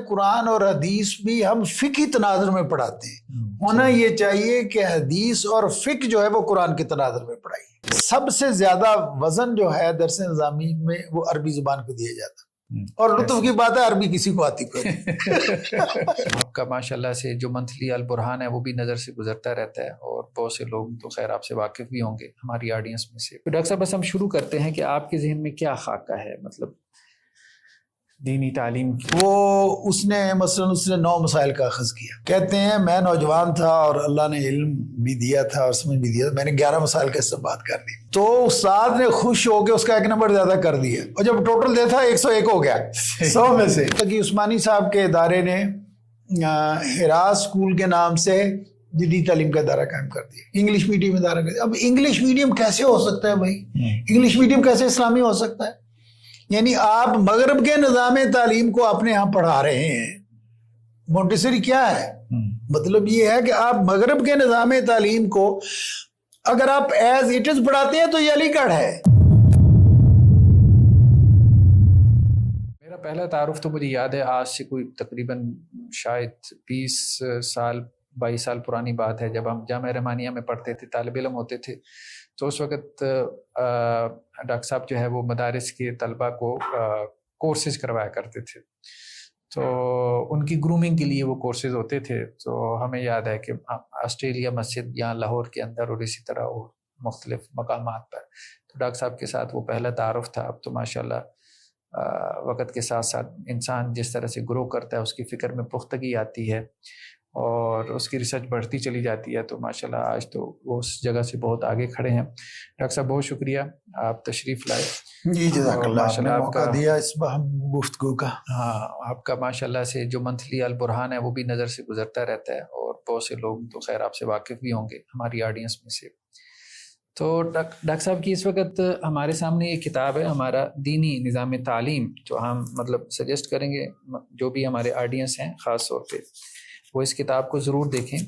قرآن اور حدیث بھی ہم فقہی تناظر میں پڑھاتے ہیں، ہونا یہ چاہیے کہ حدیث اور فقہ جو ہے وہ قرآن کے تناظر میں پڑھائی۔ سب سے زیادہ وزن جو ہے درس نظامی میں وہ عربی زبان کو دیا جاتا ہے، اور لطف کی بات ہے عربی کسی کو آتی کوئی آپ کا ماشاءاللہ سے جو منتھلی البرہان ہے وہ بھی نظر سے گزرتا رہتا ہے، اور بہت سے لوگ تو خیر آپ سے واقف بھی ہوں گے ہماری آڈینس میں سے۔ تو ڈاکٹر صاحب بس ہم شروع کرتے ہیں کہ آپ کے ذہن میں کیا خاکہ ہے مطلب دینی تعلیم کی؟ وہ اس نے مثلاً 9 مسائل کا اخذ کیا، کہتے ہیں میں نوجوان تھا اور اللہ نے علم بھی دیا تھا اور سمجھ بھی دیا تھا، میں نے 11 مسائل کا استنباط کر دی، تو استاد نے خوش ہو کے اس کا 1 نمبر زیادہ کر دیا، اور جب ٹوٹل دیتا 101 ہو گیا 100 میں سے۔ کہ عثمانی صاحب کے ادارے نے حرا اسکول کے نام سے جدید تعلیم کا ادارہ قائم کر دیا، انگلش میڈیم ادارہ کر دیا۔ اب انگلش میڈیم کیسے ہو سکتا ہے بھائی؟ انگلش میڈیم کیسے اسلامی ہو سکتا ہے؟ یعنی آپ مغرب کے نظام تعلیم کو اپنے یہاں پڑھا رہے ہیں۔ مونٹیسری کیا ہے؟ مطلب یہ ہے کہ آپ مغرب کے نظام تعلیم کو اگر آپ ایز اٹ از پڑھاتے ہیں تو یہ علی گڑھ ہے۔ میرا پہلا تعارف تو مجھے یاد ہے آج سے کوئی تقریباً شاید 20 سال 22 سال پرانی بات ہے، جب ہم جامعہ رحمانیہ میں پڑھتے تھے، طالب علم ہوتے تھے، تو اس وقت ڈاکٹر صاحب جو ہے وہ مدارس کے طلبہ کو کورسز کروایا کرتے تھے، تو ان کی گرومنگ کے لیے وہ کورسز ہوتے تھے۔ تو ہمیں یاد ہے کہ آسٹریلیا مسجد یہاں لاہور کے اندر اور اسی طرح اور مختلف مقامات پر، تو ڈاکٹر صاحب کے ساتھ وہ پہلا تعارف تھا۔ اب تو ماشاءاللہ وقت کے ساتھ ساتھ انسان جس طرح سے گرو کرتا ہے اس کی فکر میں پختگی آتی ہے اور اس کی ریسرچ بڑھتی چلی جاتی ہے، تو ماشاءاللہ آج تو وہ اس جگہ سے بہت آگے کھڑے ہیں۔ ڈاکٹر صاحب بہت شکریہ آپ تشریف لائے۔ جی جزاک اللہ، آپ نے موقع دیا اس گفتگو کا۔ ہاں، آپ کا ماشاءاللہ سے جو منتھلی البرہان ہے وہ بھی نظر سے گزرتا رہتا ہے، اور بہت سے لوگ تو خیر آپ سے واقف بھی ہوں گے ہماری آڈینس میں سے۔ تو ڈاکٹر صاحب کی اس وقت ہمارے سامنے ایک کتاب ہے، ہمارا دینی نظام تعلیم، جو ہم مطلب سجیسٹ کریں گے جو بھی ہمارے آڈینس ہیں خاص طور پہ وہ اس کتاب کو ضرور دیکھیں۔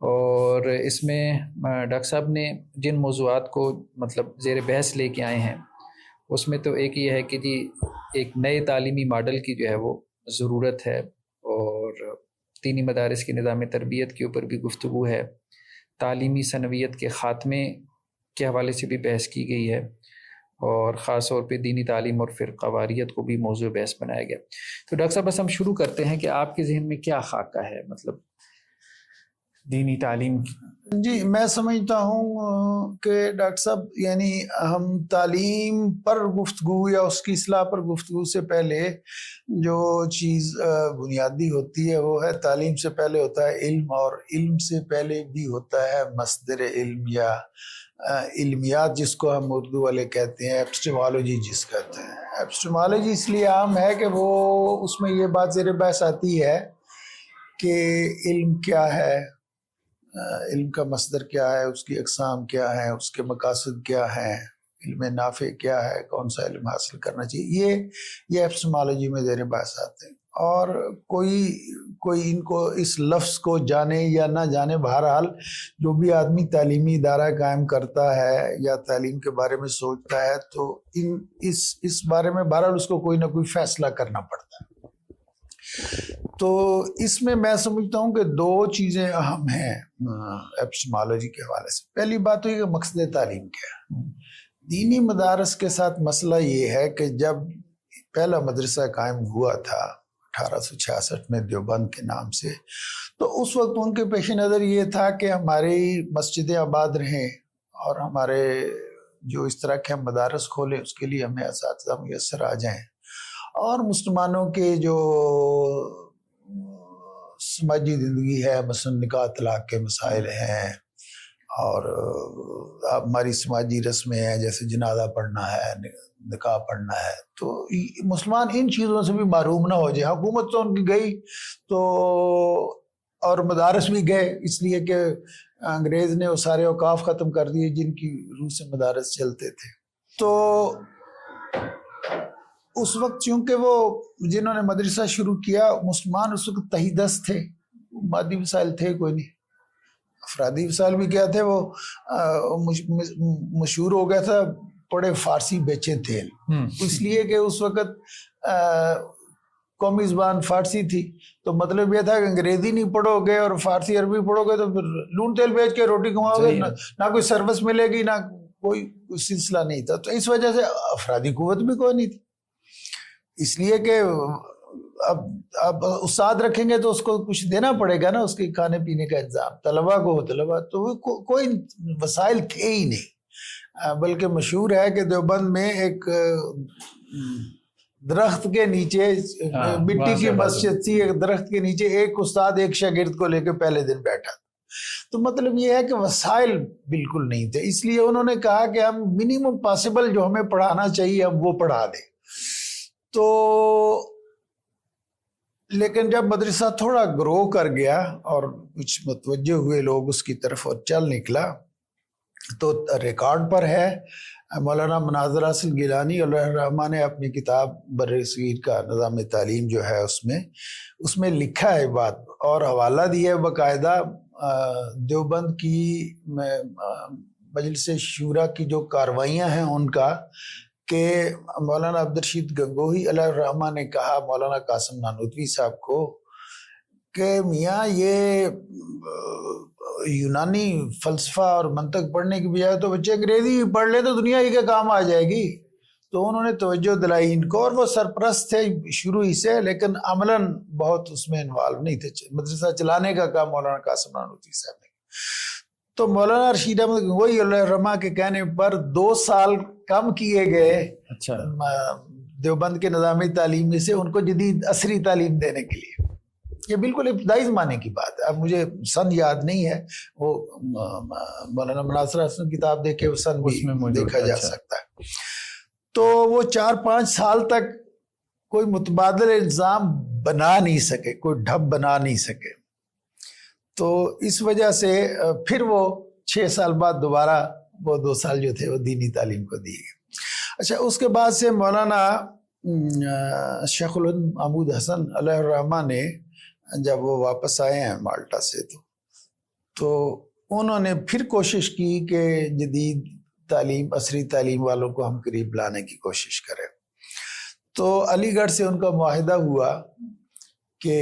اور اس میں ڈاکٹر صاحب نے جن موضوعات کو مطلب زیر بحث لے کے آئے ہیں، اس میں تو ایک یہ ہے کہ جی ایک نئے تعلیمی ماڈل کی جو ہے وہ ضرورت ہے، اور دینی مدارس کے نظام تربیت کے اوپر بھی گفتگو ہے، تعلیمی ثانویت کے خاتمے کے حوالے سے بھی بحث کی گئی ہے، اور خاص طور پہ دینی تعلیم اور فرقہ واریت کو بھی موضوع بحث بنایا گیا۔ تو ڈاکٹر صاحب بس ہم شروع کرتے ہیں کہ آپ کے ذہن میں کیا خاکہ ہے مطلب دینی تعلیم کی؟ جی میں سمجھتا ہوں کہ ڈاکٹر صاحب یعنی ہم تعلیم پر گفتگو یا اس کی اصلاح پر گفتگو سے پہلے جو چیز بنیادی ہوتی ہے وہ ہے تعلیم سے پہلے ہوتا ہے علم، اور علم سے پہلے بھی ہوتا ہے مصدر علم یا علمیات، جس کو ہم اردو والے کہتے ہیں ایپسٹیمالوجی جس کہتے ہیں۔ ایپسٹیمالوجی اس لیے عام ہے کہ وہ اس میں یہ بات زیر بحث آتی ہے کہ علم کیا ہے، علم کا مصدر کیا ہے، اس کی اقسام کیا ہے، اس کے مقاصد کیا ہیں، علم نافع کیا ہے، کون سا علم حاصل کرنا چاہیے، یہ ایپسٹیمالوجی میں زیر بحث آتے ہیں۔ اور کوئی ان کو اس لفظ کو جانے یا نہ جانے، بہرحال جو بھی آدمی تعلیمی ادارہ قائم کرتا ہے یا تعلیم کے بارے میں سوچتا ہے تو اس بارے میں بہرحال اس کو کوئی نہ کوئی فیصلہ کرنا پڑتا ہے۔ تو اس میں سمجھتا ہوں کہ 2 چیزیں اہم ہیں ایپسٹیمالوجی کے حوالے سے۔ پہلی بات تو یہ کہ مقصد تعلیم کیا ہے۔ دینی مدارس کے ساتھ مسئلہ یہ ہے کہ جب پہلا مدرسہ قائم ہوا تھا 1866 میں دیوبند کے نام سے، تو اس وقت ان کے پیش نظر یہ تھا کہ ہماری مسجدیں آباد رہیں اور ہمارے جو اس طرح کے ہم مدارس کھولیں اس کے لیے ہمیں اساتذہ میسر آ جائیں، اور مسلمانوں کے جو سماجی زندگی ہے، مثلا نکاح طلاق کے مسائل ہیں، اور ہماری سماجی رسمیں ہیں جیسے جنازہ پڑھنا ہے، نکاح پڑھنا ہے، تو مسلمان ان چیزوں سے بھی محروم نہ ہو جائے۔ حکومت تو ان کی گئی تو، اور مدارس بھی گئے، اس لیے کہ انگریز نے وہ سارے اوقاف ختم کر دیے جن کی روح سے مدارس چلتے تھے۔ تو اس وقت چونکہ وہ جنہوں نے مدرسہ شروع کیا مسلمان اس وقت تہی دست تھے، مادی وسائل تھے کوئی نہیں، افرادی وسائل بھی کیا تھے، وہ مشہور ہو گیا تھا پڑے فارسی بیچے تیل، اس لیے کہ اس وقت قومی زبان فارسی تھی، تو مطلب یہ تھا کہ انگریزی نہیں پڑھو گے اور فارسی عربی پڑھو گے تو پھر لون تیل بیچ کے روٹی کماؤ گے، نہ کوئی سروس ملے گی، نہ کوئی سلسلہ نہیں تھا. تو اس وجہ سے افرادی قوت بھی کوئی نہیں تھی، اس لیے کہ اب استاد رکھیں گے تو اس کو کچھ دینا پڑے گا نا، اس کے کھانے پینے کا انتظام، طلبا تو کوئی وسائل تھے ہی نہیں. بلکہ مشہور ہے کہ دیوبند میں ایک درخت کے نیچے مٹی کی مسجد تھی، ایک درخت کے نیچے ایک استاد ایک شاگرد کو لے کے پہلے دن بیٹھا. تو مطلب یہ ہے کہ وسائل بالکل نہیں تھے، اس لیے انہوں نے کہا کہ ہم منیمم پاسبل جو ہمیں پڑھانا چاہیے ہم وہ پڑھا دیں. تو لیکن جب مدرسہ تھوڑا گرو کر گیا اور کچھ متوجہ ہوئے لوگ اس کی طرف اور چل نکلا، تو ریکارڈ پر ہے مولانا مناظر حاصل گیلانی علیہ الرحمہ نے اپنی کتاب بر صغیر کا نظام تعلیم جو ہے اس میں لکھا ہے بات، اور حوالہ دیا ہے باقاعدہ دیوبند کی مجلس شورا کی جو کاروائیاں ہیں ان کا، کہ مولانا عبدالرشید گنگوہی علیہ الرحمہ نے کہا مولانا قاسم نانوتوی صاحب کو کہ میاں یہ یونانی فلسفہ اور منطق پڑھنے کی بجائے تو بچے انگریزی بھی پڑھ لے تو دنیا ہی کے کام آ جائے گی. تو انہوں نے توجہ دلائی ان کو، اور وہ سرپرست تھے شروع ہی سے، لیکن عملاً بہت اس میں انوالو نہیں تھے. مدرسہ چلانے کا کام مولانا قاسم نانوتوی صاحب نے. تو مولانا رشید احمد گنگوہی علیہ الرحمہ کے کہنے پر 2 سال کم کیے گئے اچھا دیوبند کے نظامی تعلیم میں سے ان کو جدید عصری تعلیم دینے کے لیے. یہ بالکل ابتدائی زمانے کی بات ہے، اب مجھے سن یاد نہیں ہے، وہ مولانا مناظر حسن کتاب دیکھے وہ سن بھی دیکھا جا سکتا ہے. تو وہ 4-5 سال تک کوئی متبادل الزام بنا نہیں سکے، کوئی ڈھب بنا نہیں سکے. تو اس وجہ سے پھر وہ 6 سال بعد دوبارہ وہ 2 سال جو تھے وہ دینی تعلیم کو دی گئی. اچھا، اس کے بعد سے مولانا شیخ الہند محمود حسن علیہ الرحمہ نے جب وہ واپس آئے ہیں مالٹا سے تو انہوں نے پھر کوشش کی کہ جدید تعلیم عصری تعلیم والوں کو ہم قریب لانے کی کوشش کریں. تو علی گڑھ سے ان کا معاہدہ ہوا کہ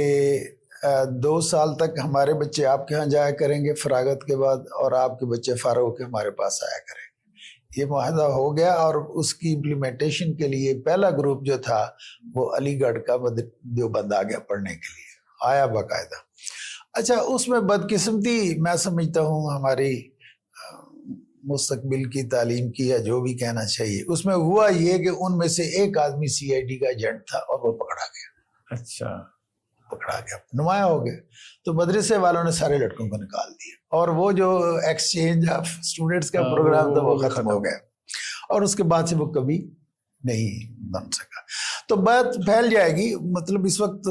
2 سال تک ہمارے بچے آپ کے ہاں جایا کریں گے فراغت کے بعد، اور آپ کے بچے فارغ ہو کے ہمارے پاس آیا کریں گے. یہ معاہدہ ہو گیا، اور اس کی امپلیمنٹیشن کے لیے پہلا گروپ جو تھا وہ علی گڑھ کا دیوبند آ گیا پڑھنے کے لیے، آیا باقاعدہ. اچھا، اس میں بدقسمتی میں سمجھتا ہوں ہماری مستقبل کی تعلیم کی، یا جو بھی کہنا چاہیے، اس میں ہوا یہ کہ ان میں سے ایک آدمی CID کا ایجنٹ تھا اور وہ پکڑا گیا. اچھا، پکڑا گیا، نمایاں ہو گئے. تو مدرسے والوں نے سارے لڑکوں کو نکال دیا، اور وہ جو ایکسچینج آف اسٹوڈنٹس کا پروگرام تھا وہ ختم ہو گیا، اور اس کے بعد سے وہ کبھی نہیں بن سکا. تو بات پھیل جائے گی، مطلب اس وقت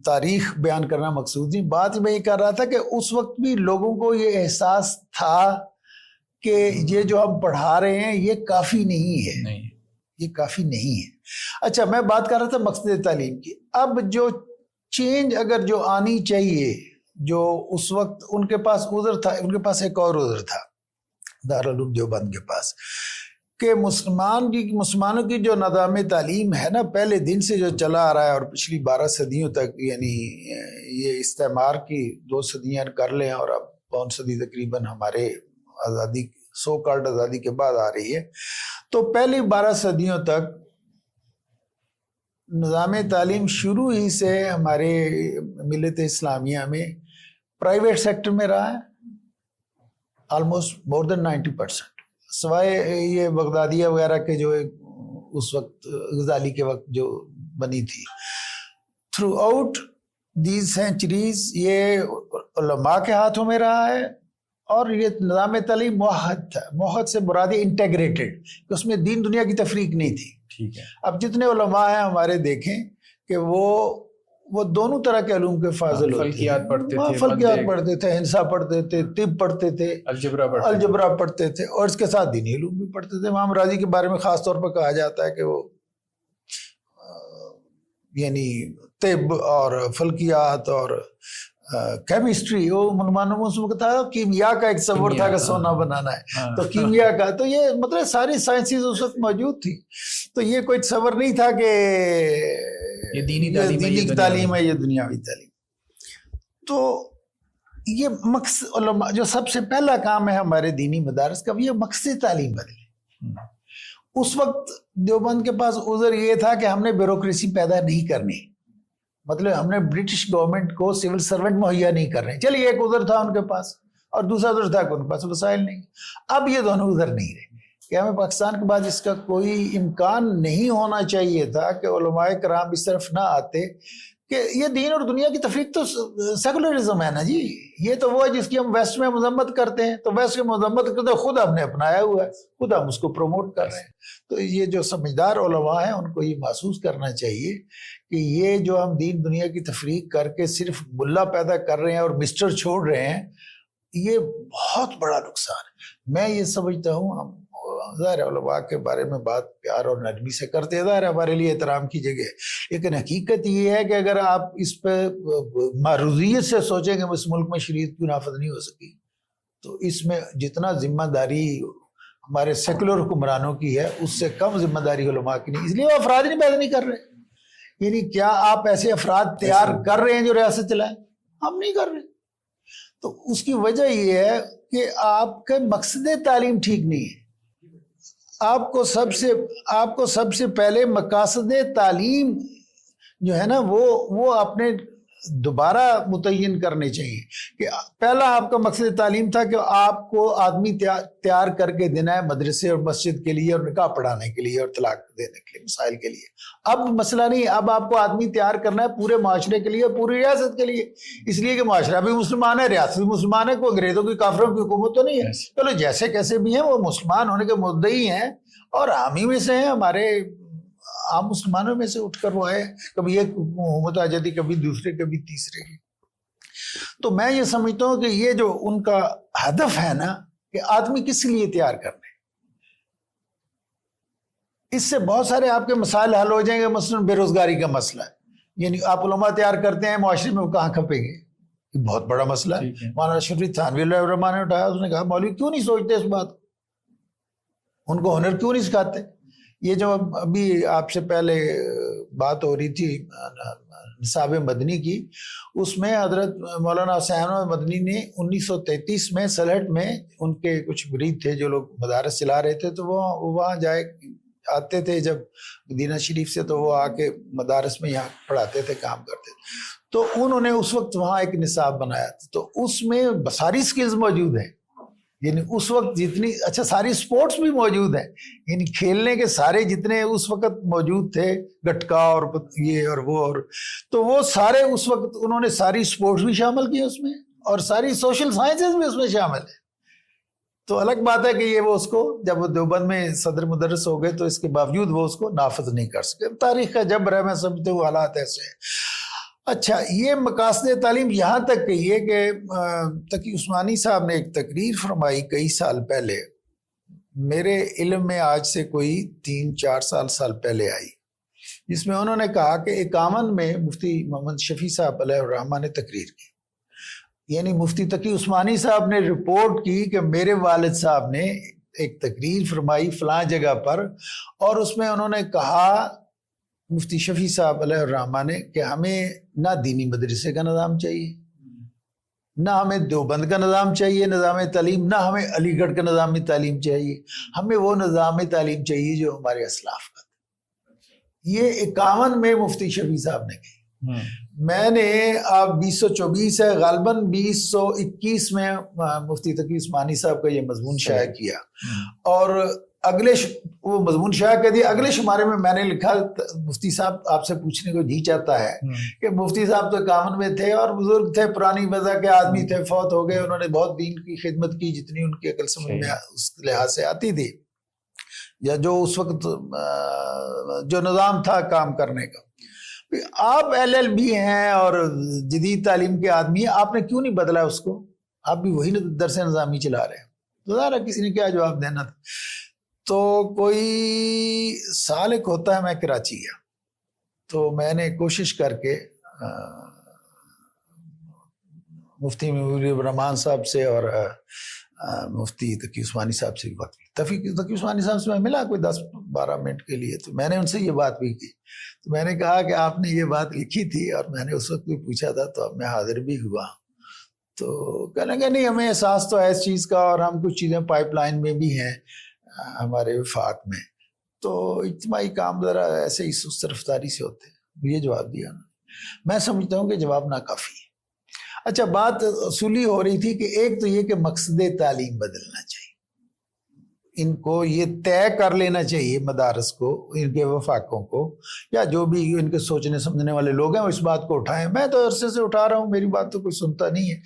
تاریخ بیان کرنا مقصود نہیں. بات میں یہ کر رہا تھا کہ اس وقت بھی لوگوں کو یہ احساس تھا کہ یہ جو ہم پڑھا رہے ہیں یہ کافی نہیں ہے، یہ کافی نہیں ہے. اچھا، میں بات کر رہا تھا مقصد تعلیم کی. اب جو چینج اگر جو آنی چاہیے، جو اس وقت ان کے پاس عذر تھا، ان کے پاس ایک اور عذر تھا دارالعلوم دیوبند کے پاس، کہ مسلمانوں کی جو نظام تعلیم ہے نا، پہلے دن سے جو چلا آ رہا ہے اور پچھلی 12 صدیوں تک، یعنی یہ استعمار کی 2 صدیاں کر لیں اور اب 5 صدی تقریباً ہمارے آزادی سو کالڈ آزادی کے بعد آ رہی ہے. تو پہلی 12 صدیوں تک نظام تعلیم شروع ہی سے ہمارے ملت اسلامیہ میں پرائیویٹ سیکٹر میں رہا ہے، آلموسٹ مور دین 90%، سوائے یہ بغدادیہ وغیرہ کے جو اس وقت غزالی کے وقت جو بنی تھی. تھرو آؤٹ دیز سینچریز یہ علماء کے ہاتھوں میں رہا ہے، اور یہ نظام تعلیم موحد تھا. موحد سے مراد انٹیگریٹڈ، کہ اس میں دین دنیا کی تفریق نہیں تھی. ٹھیک ہے. اب جتنے علماء ہیں ہمارے دیکھیں کہ وہ دونوں طرح کے علوم کے فاضل ہوتے ہیں. فلکیات پڑھتے تھے، ہندسہ پڑھتے تھے، طب پڑھتے تھے، الجبرا پڑھتے تھے، اور اس کے ساتھ دینی علوم بھی پڑھتے تھے. امام راضی کے بارے میں خاص طور پر کہا جاتا ہے کہ وہ یعنی طب اور فلکیات اور کیمسٹری، وہ منمانوں کا تھا، کیمیا کا ایک تصور تھا کہ سونا بنانا ہے، تو کیمیا کا، تو یہ مطلب ساری سائنسز اس وقت موجود تھی. تو یہ کوئی تصور نہیں تھا کہ یہ دینی تعلیم ہے، یہ دنیاوی تعلیم. تو یہ مقصد علماء جو سب سے پہلا کام ہے ہمارے دینی مدارس کا، یہ مقصد تعلیم بدلے. اس وقت دیوبند کے پاس عذر یہ تھا کہ ہم نے بیوروکریسی پیدا نہیں کرنی، مطلب ہم نے برٹش گورنمنٹ کو سول سرونٹ مہیا نہیں کر رہے. چلیے ایک عذر تھا ان کے پاس، اور دوسرا عذر تھا کہ ان کے پاس وسائل نہیں. اب یہ دونوں عذر نہیں رہے کہ ہمیں پاکستان کے بعد اس کا کوئی امکان نہیں ہونا چاہیے تھا کہ علماء کرام اس طرف نہ آتے کہ یہ دین اور دنیا کی تفریق تو سیکولرزم ہے نا جی. یہ تو وہ ہے جس کی ہم ویسٹ میں مذمت کرتے ہیں، تو ویسٹ کی مذمت کرتے خود ہم نے اپنایا ہوا ہے، خود ہم اس کو پروموٹ کر رہے ہیں. تو یہ جو سمجھدار علماء ہیں ان کو یہ محسوس کرنا چاہیے کہ یہ جو ہم دین دنیا کی تفریق کر کے صرف ملا پیدا کر رہے ہیں اور مسٹر چھوڑ رہے ہیں، یہ بہت بڑا نقصان ہے. میں یہ سمجھتا ہوں، ہم ظاہر علماء کے بارے میں بات پیار اور نرمی سے کرتے ہیں، ظاہر ہمارے لیے احترام کی جگہ ہے، لیکن حقیقت یہ ہے کہ اگر آپ اس پہ معروضیت سے سوچیں کہ اس ملک میں شریعت کیوں نافذ نہیں ہو سکی، تو اس میں جتنا ذمہ داری ہمارے سیکولر حکمرانوں کی ہے اس سے کم ذمہ داری علماء کی نہیں. اس لیے وہ افراد نہیں پیدا نہیں کر رہے. یعنی کیا آپ ایسے افراد تیار کر رہے ہیں جو ریاست چلائیں؟ ہم نہیں کر رہے. تو اس کی وجہ یہ ہے کہ آپ کے مقصد تعلیم ٹھیک نہیں ہے. آپ کو سب سے پہلے مقاصد تعلیم جو ہے نا وہ اپنے دوبارہ متعین کرنے چاہیے کہ پہلا آپ کا مقصد تعلیم تھا کہ آپ کو آدمی تیار کر کے دینا ہے مدرسے اور مسجد کے لیے اور نکاح پڑھانے کے لیے اور طلاق دینے کے لیے، مسائل کے لیے. اب مسئلہ نہیں، اب آپ کو آدمی تیار کرنا ہے پورے معاشرے کے لیے، پوری ریاست کے لیے. اس لیے کہ معاشرہ بھی مسلمان ہے، ریاست بھی مسلمان ہے، کوئی انگریزوں کی کافروں کی حکومت تو نہیں ہے. چلو جیسے کیسے بھی ہیں وہ مسلمان ہونے کے مدعی ہیں، اور ہم ہی میں سے ہیں، ہمارے عام مسلمانوں میں سے اٹھ کر وہ ہے، کبھی ایک حکومت آ جاتی، کبھی دوسرے، کبھی تیسرے کی. تو میں یہ سمجھتا ہوں کہ یہ جو ان کا ہدف ہے نا کہ آدمی کس لیے تیار کرنے، اس سے بہت سارے آپ کے مسائل حل ہو جائیں گے. مثلا بے روزگاری کا مسئلہ ہے، یعنی آپ علماء تیار کرتے ہیں، معاشرے میں وہ کہاں کھپیں گے؟ یہ بہت بڑا مسئلہ ہے. مولانا شفیع تھانوی علیہ الرحمٰن نے اٹھایا، اس نے کہا مولوی کیوں نہیں سوچتے اس بات کو، ان کو ہنر کیوں نہیں سکھاتے؟ یہ جو ابھی آپ سے پہلے بات ہو رہی تھی نصاب مدنی کی، اس میں حضرت مولانا حسین احمد مدنی نے 1933 میں سلہٹ میں ان کے کچھ مرید تھے جو لوگ مدارس چلا رہے تھے، تو وہ وہاں آتے تھے جب مدینہ شریف سے، تو وہ آ کے مدارس میں یہاں پڑھاتے تھے، کام کرتے تھے. تو انہوں نے اس وقت وہاں ایک نصاب بنایا تھا، تو اس میں ساری سکلز موجود ہیں. یعنی اس وقت جتنی ساری سپورٹس بھی موجود ہیں، یعنی کھیلنے کے سارے جتنے اس وقت موجود تھے، گٹکا اور یہ اور وہ، اور تو وہ سارے اس وقت انہوں نے ساری سپورٹس بھی شامل کی اس میں، اور ساری سوشل سائنسز بھی اس میں شامل ہے. تو الگ بات ہے کہ یہ وہ اس کو جب وہ دیوبند میں صدر مدرس ہو گئے تو اس کے باوجود وہ اس کو نافذ نہیں کر سکے. تاریخ کا جبر ہے، میں سمجھتے ہوں حالات ایسے ہیں. اچھا، یہ مقاصد تعلیم یہاں تک کہی ہے کہ تقی عثمانی صاحب نے ایک تقریر فرمائی کئی سال پہلے، میرے علم میں آج سے کوئی 3-4 سال پہلے آئی، جس میں انہوں نے کہا کہ 51 میں مفتی محمد شفیع صاحب علیہ الرحمٰ نے تقریر کی. یعنی مفتی تقی عثمانی صاحب نے رپورٹ کی کہ میرے والد صاحب نے ایک تقریر فرمائی فلاں جگہ پر، اور اس میں انہوں نے کہا مفتی شفیع صاحب علیہ الرحمٰ نے کہ ہمیں نہ دینی مدرسے کا نظام چاہیے، نہ ہمیں دیوبند کا نظام چاہیے نظام تعلیم، نہ ہمیں علی گڑھ کا نظام تعلیم چاہیے، ہمیں وہ نظام تعلیم چاہیے جو ہمارے اسلاف کا تھا. یہ 51 میں مفتی شفیع صاحب نے کہی. میں نے اب 2024 ہے، غالباً 2021 میں مفتی تقی عثمانی صاحب کا یہ مضمون شائع کیا، اور وہ مضمون شائع کر دیا. اگلے شمارے میں نے لکھا مفتی صاحب آپ سے پوچھنے کو جی چاہتا ہے کہ مفتی صاحب تو 51 میں تھے اور بزرگ تھے، پرانی وضع کے آدمی تھے، فوت ہو گئے، انہوں نے بہت دین کی خدمت کی جتنی ان کی عقل سمجھ میں اس لحاظ سے آتی تھی، یا جو اس وقت جو نظام تھا کام کرنے کا. آپ LLB ہیں اور جدید تعلیم کے آدمی ہیں، آپ نے کیوں نہیں بدلا اس کو؟ آپ بھی وہی درس نظامی چلا رہے ہیں. تو ذرا کسی نے کیا جواب دینا تھا. تو کوئی سال ایک ہوتا ہے میں کراچی گیا، تو میں نے کوشش کر کے مفتی مجیب الرحمان صاحب سے اور مفتی تقی عثمانی صاحب سے بھی بات کی. تقی عثمانی صاحب سے میں ملا کوئی 10-12 منٹ کے لیے, تو میں نے ان سے یہ بات بھی کی. تو میں نے کہا کہ آپ نے یہ بات لکھی تھی اور میں نے اس وقت بھی پوچھا تھا, تو اب میں حاضر بھی ہوا. تو کہنے لگا نہیں, ہمیں احساس تو ہے اس چیز کا, اور ہم کچھ چیزیں پائپ لائن میں بھی ہیں ہمارے وفاق میں, تو اجتماعی کام ذرا ایسے ہی سست رفتاری سے ہوتے ہیں. یہ جواب دیا نا. میں سمجھتا ہوں کہ جواب ناکافی ہے. اچھا, بات اصولی ہو رہی تھی کہ ایک تو یہ کہ مقصد تعلیم بدلنا چاہیے, ان کو یہ طے کر لینا چاہیے مدارس کو, ان کے وفاقوں کو, یا جو بھی ان کے سوچنے سمجھنے والے لوگ ہیں وہ اس بات کو اٹھائیں. میں تو عرصے سے اٹھا رہا ہوں, میری بات تو کوئی سنتا نہیں ہے.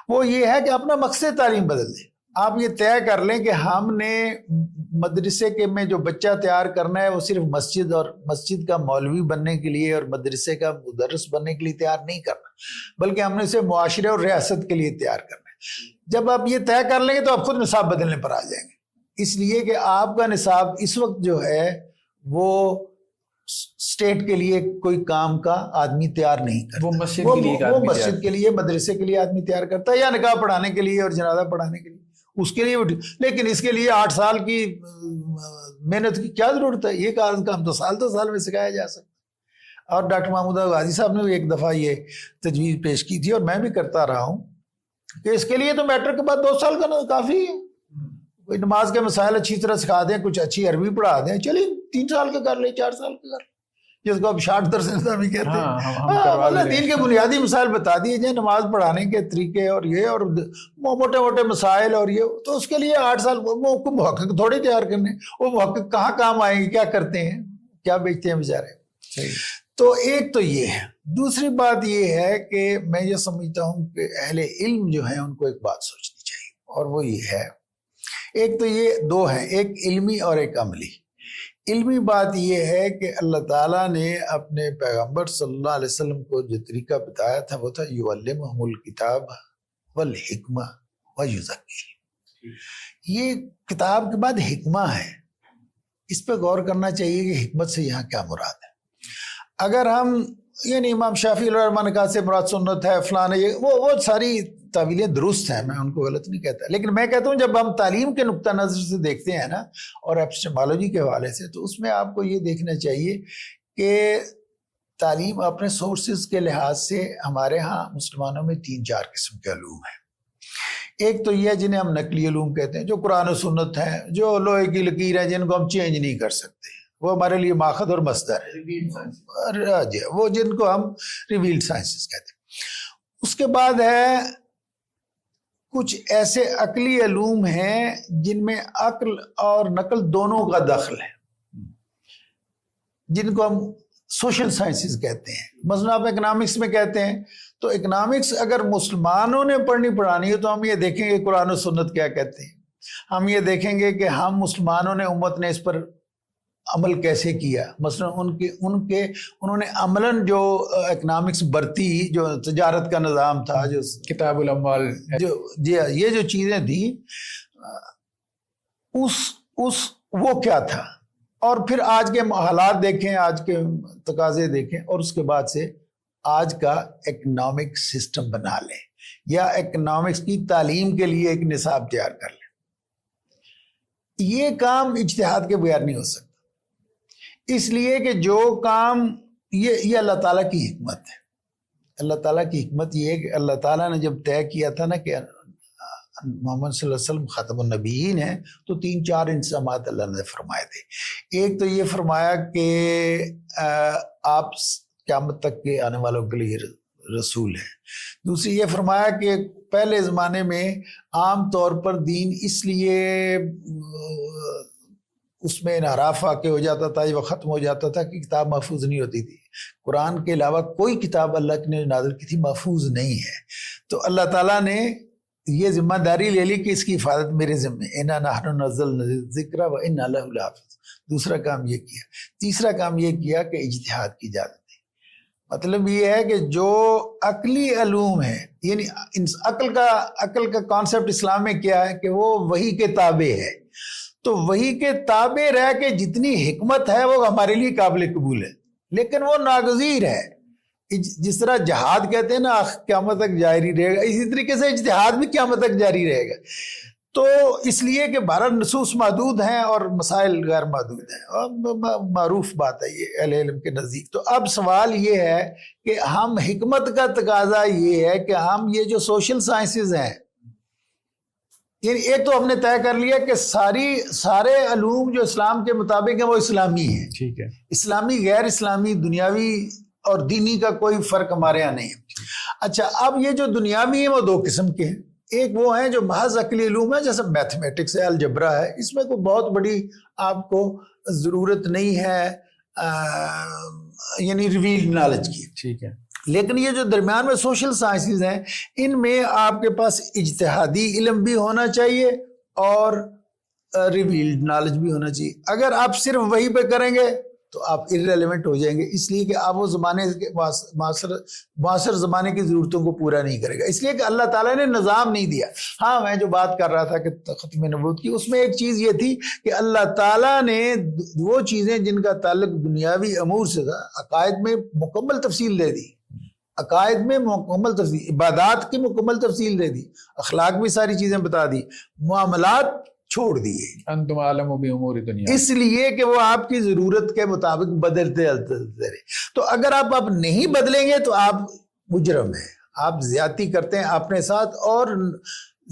وہ یہ ہے کہ اپنا مقصد تعلیم بدل دیں. آپ یہ طے کر لیں کہ ہم نے مدرسے کے میں جو بچہ تیار کرنا ہے وہ صرف مسجد کا مولوی بننے کے لیے اور مدرسے کا مدرس بننے کے لیے تیار نہیں کرنا, بلکہ ہم نے اسے معاشرے اور ریاست کے لیے تیار کرنا ہے. جب آپ یہ طے کر لیں گے تو آپ خود نصاب بدلنے پر آ جائیں گے. اس لیے کہ آپ کا نصاب اس وقت جو ہے وہ اسٹیٹ کے لیے کوئی کام کا آدمی تیار نہیں کرتا. وہ مسجد کے لیے مدرسے کے لیے آدمی تیار کرتا ہے, یا نکاح پڑھانے کے لیے اور جنازہ پڑھانے کے لیے, اس کے لیے. لیکن اس کے لیے 8 سال کی محنت کی کیا ضرورت ہے؟ یہ کام تو سال میں سکھایا جا سکتا. اور ڈاکٹر محمود غازی صاحب نے بھی ایک دفعہ یہ تجویز پیش کی تھی, اور میں بھی کرتا رہا ہوں, کہ اس کے لیے تو میٹرک کے بعد 2 سال کا کافی ہے. کوئی نماز کے مسائل اچھی طرح سکھا دیں, کچھ اچھی عربی پڑھا دیں, چلیے 3 سال کا کر لیں, 4 سال کا کر لیں, جس کو اب 60 درس نظامی کہتے ہیں. دین کے بنیادی مسائل بتا دیے جائیں, نماز پڑھانے کے طریقے اور یہ, اور موٹے موٹے مسائل, اور یہ تو اس کے لیے 8 سال وہ محقق تھوڑے تیار کرنے. وہ محقق کہاں کام آئیں گے, کیا کرتے ہیں, کیا بیچتے ہیں بیچارے. تو ایک تو یہ ہے. دوسری بات یہ ہے کہ میں یہ سمجھتا ہوں کہ اہل علم جو ہیں ان کو ایک بات سوچنی چاہیے, اور وہ یہ ہے, ایک تو یہ 2 ہیں, ایک علمی اور ایک عملی. علمی بات یہ ہے کہ اللہ تعالیٰ نے اپنے پیغمبر صلی اللہ علیہ وسلم کو جو طریقہ بتایا تھا وہ تھا یعلمہم الکتاب والحکمہ ویزکیہم. یہ کتاب کے بعد حکمہ ہے, اس پہ غور کرنا چاہیے کہ حکمت سے یہاں کیا مراد ہے. اگر ہم یعنی امام شافعی علیہ الرحمہ نے کہا سے مراد سنت ہے فلاں, وہ ساری تعویلیں درست ہیں, میں ان کو غلط نہیں کہتا, لیکن میں کہتا ہوں جب ہم تعلیم کے نقطہ نظر سے دیکھتے ہیں نا, اور ایپسٹیمالوجی کے حوالے سے, تو اس میں آپ کو یہ دیکھنا چاہیے کہ تعلیم اپنے سورسز کے لحاظ سے ہمارے ہاں مسلمانوں میں 3-4 قسم کے علوم ہیں. ایک تو یہ ہے جنہیں ہم نقلی علوم کہتے ہیں, جو قرآن و سنت ہیں, جو لوہے کی لکیر ہے, جن کو ہم چینج نہیں کر سکتے, وہ ہمارے لیے ماخذ اور مصدر ہے, وہ جن کو ہم ریویلڈ سائنسز کہتے ہیں. اس کے بعد ہے کچھ ایسے عقلی علوم ہیں جن میں عقل اور نقل دونوں کا دخل ہے, جن کو ہم سوشل سائنسز کہتے ہیں. مثلا آپ اکنامکس میں کہتے ہیں, تو اکنامکس اگر مسلمانوں نے پڑھانی ہے تو ہم یہ دیکھیں گے قرآن و سنت کیا کہتے ہیں, ہم یہ دیکھیں گے کہ ہم مسلمانوں نے, امت نے اس پر عمل کیسے کیا. مثلا انہوں نے عملاً جو اکنامکس برتی, جو تجارت کا نظام تھا, جو کتاب الاموال, یہ جو چیزیں تھیں, وہ کیا تھا. اور پھر آج کے حالات دیکھیں, آج کے تقاضے دیکھیں, اور اس کے بعد سے آج کا اکنامک سسٹم بنا لیں, یا اکنامکس کی تعلیم کے لیے ایک نصاب تیار کر لیں. یہ کام اجتہاد کے بغیر نہیں ہو سکتا, اس لیے کہ جو کام یہ اللہ تعالیٰ کی حکمت ہے. اللہ تعالیٰ کی حکمت یہ ہے کہ اللہ تعالیٰ نے جب طے کیا تھا نا کہ محمد صلی اللہ علیہ وسلم خاتم النبیین ہیں, تو 3-4 انتظامات اللہ نے فرمائے تھے. ایک تو یہ فرمایا کہ آپ قیامت تک کے آنے والوں کے لیے رسول ہیں. دوسری یہ فرمایا کہ پہلے زمانے میں عام طور پر دین اس لیے اس میں انحراف واقع ہو جاتا تھا, وہ ختم ہو جاتا تھا کہ کتاب محفوظ نہیں ہوتی تھی. قرآن کے علاوہ کوئی کتاب اللہ نے نازل کی تھی محفوظ نہیں ہے. تو اللہ تعالیٰ نے یہ ذمہ داری لے لی کہ اس کی حفاظت میرے ذمہ, انا نحن نزلنا الذکر وانا لہ لحافظ. دوسرا کام یہ کیا. تیسرا کام یہ کیا کہ اجتہاد کی اجازت دی. مطلب یہ ہے کہ جو عقلی علوم ہیں, یعنی عقل کا کانسیپٹ اسلام میں کیا ہے کہ وہ وحی کے تابع ہے, تو وحی کے تابع رہ کے جتنی حکمت ہے وہ ہمارے لیے قابل قبول ہے, لیکن وہ ناگزیر ہے. جس طرح جہاد کہتے ہیں نا قیامت تک جاری رہے گا, اسی طریقے سے اجتہاد بھی قیامت تک جاری رہے گا. تو اس لیے کہ 12 نصوص محدود ہیں اور مسائل غیر محدود ہیں، اور معروف بات ہے یہ اہل علم کے نزدیک۔ تو اب سوال یہ ہے کہ ہم حکمت کا تقاضا یہ ہے کہ ہم یہ جو سوشل سائنسز ہیں، یعنی ایک تو ہم نے طے کر لیا کہ سارے علوم جو اسلام کے مطابق ہیں وہ اسلامی ہیں، ٹھیک ہے، اسلامی غیر اسلامی دنیاوی اور دینی کا کوئی فرق ہمارے یہاں نہیں ہے۔ اچھا، اب یہ جو دنیاوی ہیں وہ دو قسم کے ہیں، ایک وہ ہیں جو محض عقلی علوم ہے، جیسے میتھمیٹکس ہے، الجبرا ہے، اس میں کوئی بہت بڑی آپ کو ضرورت نہیں ہے یعنی ریویلڈ نالج کی، ٹھیک ہے۔ لیکن یہ جو درمیان میں سوشل سائنسز ہیں، ان میں آپ کے پاس اجتہادی علم بھی ہونا چاہیے اور ریویلڈ نالج بھی ہونا چاہیے۔ اگر آپ صرف وہی پہ کریں گے تو آپ irrelevant ہو جائیں گے، اس لیے کہ آپ وہ زمانے کے معاصر زمانے کی ضرورتوں کو پورا نہیں کرے گا، اس لیے کہ اللہ تعالیٰ نے نظام نہیں دیا۔ ہاں، میں جو بات کر رہا تھا کہ ختم نبوت کی، اس میں ایک چیز یہ تھی کہ اللہ تعالیٰ نے وہ چیزیں جن کا تعلق دنیاوی امور سے تھا، عقائد میں مکمل تفصیل دے دی، عقائد میں مکمل تفصیل، عبادات کی مکمل تفصیل دے دی، اخلاق بھی ساری چیزیں بتا دی، معاملات چھوڑ دیے، انتم عالم بامور دنیا، اس لیے کہ وہ آپ کی ضرورت کے مطابق بدلتے رہے۔ تو اگر آپ نہیں بدلیں گے تو آپ مجرم ہیں، آپ زیادتی کرتے ہیں اپنے ساتھ اور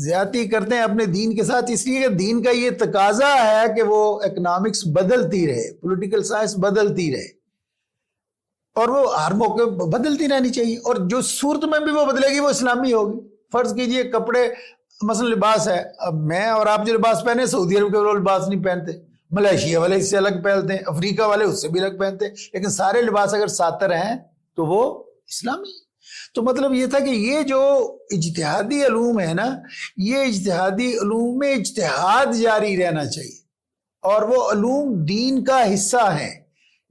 زیادتی کرتے ہیں اپنے دین کے ساتھ، اس لیے کہ دین کا یہ تقاضا ہے کہ وہ اکنامکس بدلتی رہے، پولیٹیکل سائنس بدلتی رہے، اور وہ ہر موقع بدلتی رہنی چاہیے، اور جو صورت میں بھی وہ بدلے گی وہ اسلامی ہوگی۔ فرض کیجئے کپڑے، مثلا لباس ہے، اب میں اور آپ جو لباس پہنے، سعودی عرب کے وہ لباس نہیں پہنتے، ملائیشیا والے اس سے الگ پہنتے ہیں، افریقہ والے اس سے بھی الگ پہنتے ہیں، لیکن سارے لباس اگر ساتر ہیں تو وہ اسلامی۔ تو مطلب یہ تھا کہ یہ جو اجتہادی علوم ہے نا، یہ اجتہادی علوم میں اجتہاد جاری رہنا چاہیے، اور وہ علوم دین کا حصہ ہیں،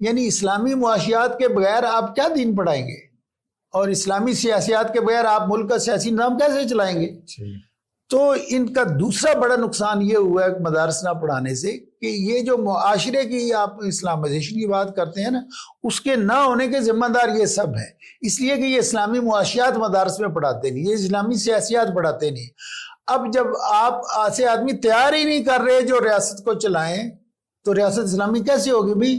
یعنی اسلامی معاشیات کے بغیر آپ کیا دین پڑھائیں گے، اور اسلامی سیاسیات کے بغیر آپ ملک کا سیاسی نظام کیسے چلائیں گے؟ تو ان کا دوسرا بڑا نقصان یہ ہوا ہے مدارس نہ پڑھانے سے، کہ یہ جو معاشرے کی آپ اسلامائزیشن کی بات کرتے ہیں نا، اس کے نہ ہونے کے ذمہ دار یہ سب ہیں، اس لیے کہ یہ اسلامی معاشیات مدارس میں پڑھاتے نہیں، یہ اسلامی سیاسیات پڑھاتے نہیں۔ اب جب آپ ایسے آدمی تیار ہی نہیں کر رہے جو ریاست کو چلائیں، تو ریاست اسلامی کیسے ہوگی بھی؟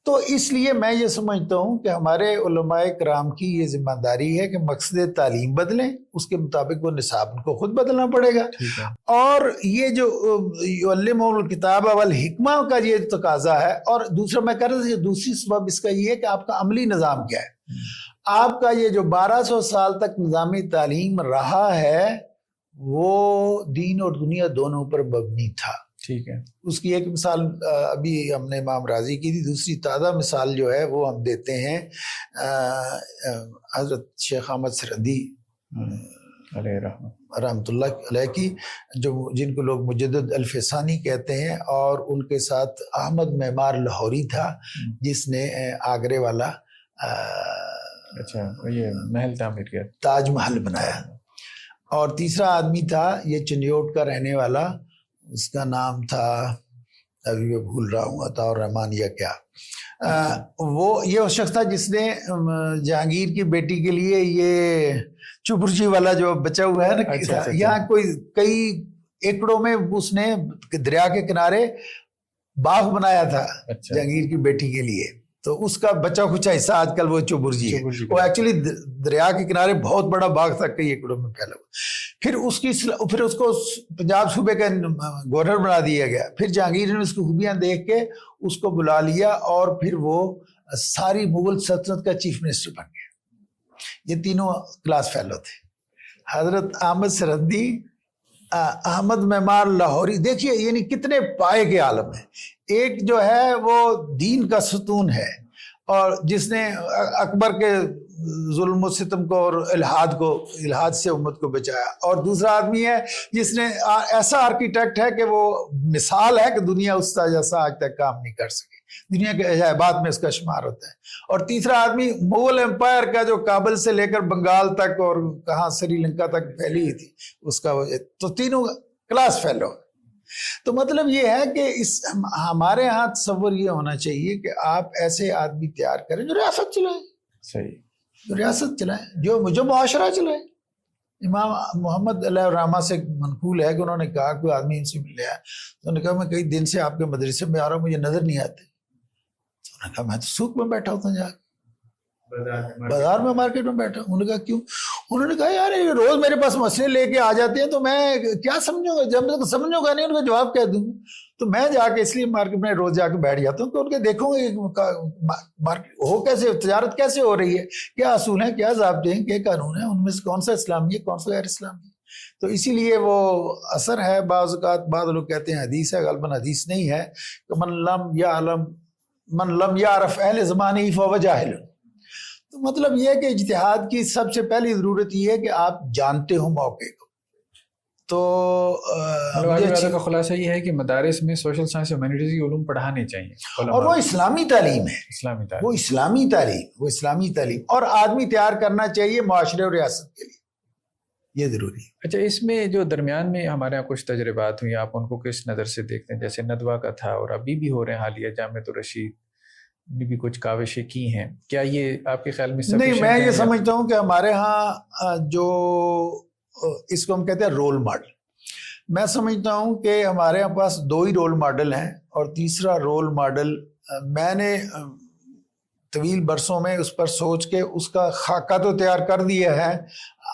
تو اس لیے میں یہ سمجھتا ہوں کہ ہمارے علماء کرام کی یہ ذمہ داری ہے کہ مقصد تعلیم بدلیں، اس کے مطابق وہ نصاب ان کو خود بدلنا پڑے گا، اور یہ جو یعلمهم الکتاب والحکمہ کا یہ تقاضا ہے۔ اور دوسرا میں کہہ رہا تھا، دوسری سبب اس کا یہ ہے کہ آپ کا عملی نظام کیا ہے۔ آپ کا یہ جو 1200 سال تک نظامی تعلیم رہا ہے وہ دین اور دنیا دونوں پر مبنی تھا، ٹھیک ہے۔ اس کی ایک مثال ابھی ہم نے امام راضی کی تھی، دوسری تازہ مثال جو ہے وہ ہم دیتے ہیں حضرت شیخ احمد سرحدی رحمۃ اللہ علیہ کی، جن کو لوگ مجدد الفسانی کہتے ہیں، اور ان کے ساتھ احمد معمار لاہوری تھا جس نے آگرے والا یہ محل تعمیر کیا، تاج محل بنایا، اور تیسرا آدمی تھا یہ چنیوٹ کا رہنے والا، اس کا نام تھا، ابھی میں بھول رہا ہوں، عطا الرحمان یا کیا، وہ یہ اس شخص تھا جس نے جہانگیر کی بیٹی کے لیے یہ چپرچی والا جو بچا ہوا ہے نا، یہاں کوئی کئی ایکڑوں میں اس نے دریا کے کنارے باغ بنایا تھا جہانگیر کی بیٹی کے لیے، تو اس کا بچا کچھ حصہ آج کل وہ چوبرجی ہے، وہ ایکچولی دریا کے کنارے بہت بڑا باغ تھا، کئی ایکڑوں میں پھیلا ہوا۔ پھر اس کو پنجاب صوبے کا گورنر بنا دیا گیا، پھر جہانگیر نے اس کی خوبیاں دیکھ کے اس کو بلا لیا، اور پھر وہ ساری مغل سلطنت کا چیف منسٹر بن گیا۔ یہ تینوں کلاس فیلو تھے، حضرت احمد سرحدی، احمد معمار لاہوری، دیکھیے یعنی کتنے پائے کے عالم ہیں۔ ایک جو ہے وہ دین کا ستون ہے، اور جس نے اکبر کے ظلم و ستم کو اور الحاد سے امت کو بچایا، اور دوسرا آدمی ہے جس نے ایسا آرکیٹیکٹ ہے کہ وہ مثال ہے کہ دنیا اس کا جیسا آج تک کام نہیں کر سکی، دنیا کے عجائبات میں اس کا شمار ہوتا ہے، اور تیسرا آدمی مغل امپائر کا جو کابل سے لے کر بنگال تک اور کہاں سری لنکا تک پھیلی ہوئی تھی اس کا، تو تینوں کلاس فیلو۔ تو مطلب یہ ہے کہ ہمارے ہاں تصور یہ ہونا چاہیے کہ آپ ایسے آدمی تیار کریں جو ریاست چلائیں، صحیح، جو ریاست چلائیں، جو معاشرہ چلائیں، امام محمد علیہ الرحمہ سے منقول ہے کہ انہوں نے کہا کوئی آدمی ان سے ملے ہے تو انہوں نے کہا میں کئی دن سے آپ کے مدرسے میں آ رہا ہوں مجھے نظر نہیں آتے. تو انہوں نے کہا میں تو سوق میں بیٹھا ہوتا ہوں جا کے بازار میں مارکیٹ میں بیٹھا. انہوں نے کہا کیوں؟ انہوں نے کہا یار یہ روز میرے پاس مسئلے لے کے آ جاتے ہیں تو میں کیا سمجھوں گا, جب تک سمجھوں گا نہیں ان کا جواب کہہ دوں گا. تو میں جا کے اس لیے مارکیٹ میں روز جا کے بیٹھ جاتا ہوں تو ان کے دیکھوں گا ہو کیسے, تجارت کیسے ہو رہی ہے, کیا اصول ہیں, کیا ضابطے ہیں, کیا قانون ہیں, ان میں سے کون سا اسلامی ہے کون سا غیر اسلامی ہے. تو اسی لیے وہ اثر ہے. بعض اوقات بعض لوگ کہتے ہیں حدیث ہے, غالباً حدیث نہیں ہے کہ من لم یعرف اہل زمانہ فہو جاہل. تو مطلب یہ ہے کہ اجتہاد کی سب سے پہلی ضرورت یہ ہے کہ آپ جانتے ہو موقع کو. تو کا خلاصہ یہ ہے کہ مدارس میں سوشل سائنس اور ہیومینٹیز کی علوم پڑھانے چاہیے اور وہ اسلامی تعلیم ہے, وہ اسلامی تعلیم اور آدمی تیار کرنا چاہیے معاشرے اور ریاست کے لیے, یہ ضروری ہے. اچھا, اس میں جو درمیان میں ہمارے یہاں کچھ تجربات ہوئی آپ ان کو کس نظر سے دیکھتے ہیں؟ جیسے ندوہ کا تھا اور ابھی بھی ہو رہے ہیں, حالیہ جامعۃ الرشید نے بھی کچھ کاوشیں کی ہیں, کیا یہ آپ کے خیال میں نہیں؟ میں یہ سمجھتا ہوں کہ ہمارے ہاں جو اس کو ہم کہتے ہیں رول ماڈل, میں سمجھتا ہوں کہ ہمارے یہاں پاس دو ہی رول ماڈل ہیں اور تیسرا رول ماڈل میں نے طویل برسوں میں اس پر سوچ کے اس کا خاکہ تو تیار کر دیا ہے,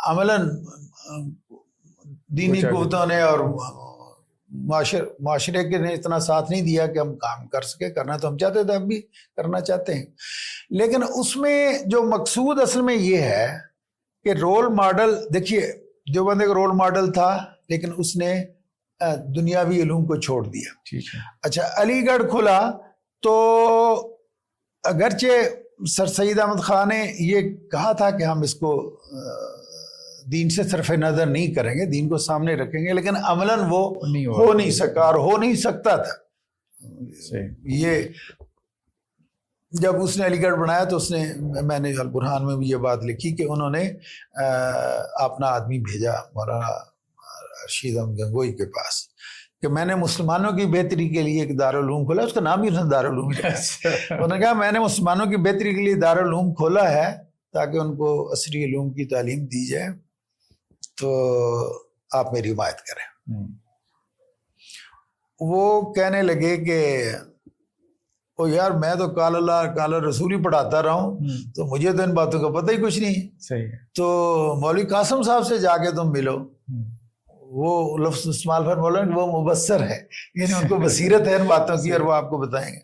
عملاً دینی قوتوں نے اور معاشرے کے نے اتنا ساتھ نہیں دیا کہ ہم کام کر سکے. کرنا تو ہم چاہتے تھے, اب بھی کرنا چاہتے ہیں, لیکن اس میں جو مقصود اصل میں یہ ہے کہ رول ماڈل, دیکھیے جو بندے کا رول ماڈل تھا لیکن اس نے دنیاوی علوم کو چھوڑ دیا. اچھا, علی گڑھ کھلا تو اگرچہ سر سید احمد خان نے یہ کہا تھا کہ ہم اس کو دین سے صرف نظر نہیں کریں گے, دین کو سامنے رکھیں گے, لیکن عملاً وہ ہو نہیں سکا اور ہو نہیں سکتا تھا. یہ جب اس نے علی گڑھ بنایا تو اس نے, میں نے البرہان میں بھی یہ بات لکھی کہ انہوں نے اپنا آدمی بھیجا مولانا رشید احمد گنگوئی کے پاس کہ میں نے مسلمانوں کی بہتری کے لیے ایک دارالعلوم کھولا, اس کا نام ہی دارالعلوم ہے. انہوں نے کہا میں نے مسلمانوں کی بہتری کے لیے دارالعلوم کھولا ہے تاکہ ان کو عصری علوم کی تعلیم دی جائے, تو آپ میری حمایت کریں. وہ کہنے لگے کہ او یار میں تو قال اللہ قال رسول ہی پڑھاتا رہا ہوں تو مجھے تو ان باتوں کا پتہ ہی کچھ نہیں. صحیح ہے. تو مولوی قاسم صاحب سے جا کے تم ملو, وہ لفظ استعمال فرمایا کہ وہ مبصر ہے, یعنی ان کو بصیرت ہے ان باتوں کی اور وہ آپ کو بتائیں گے.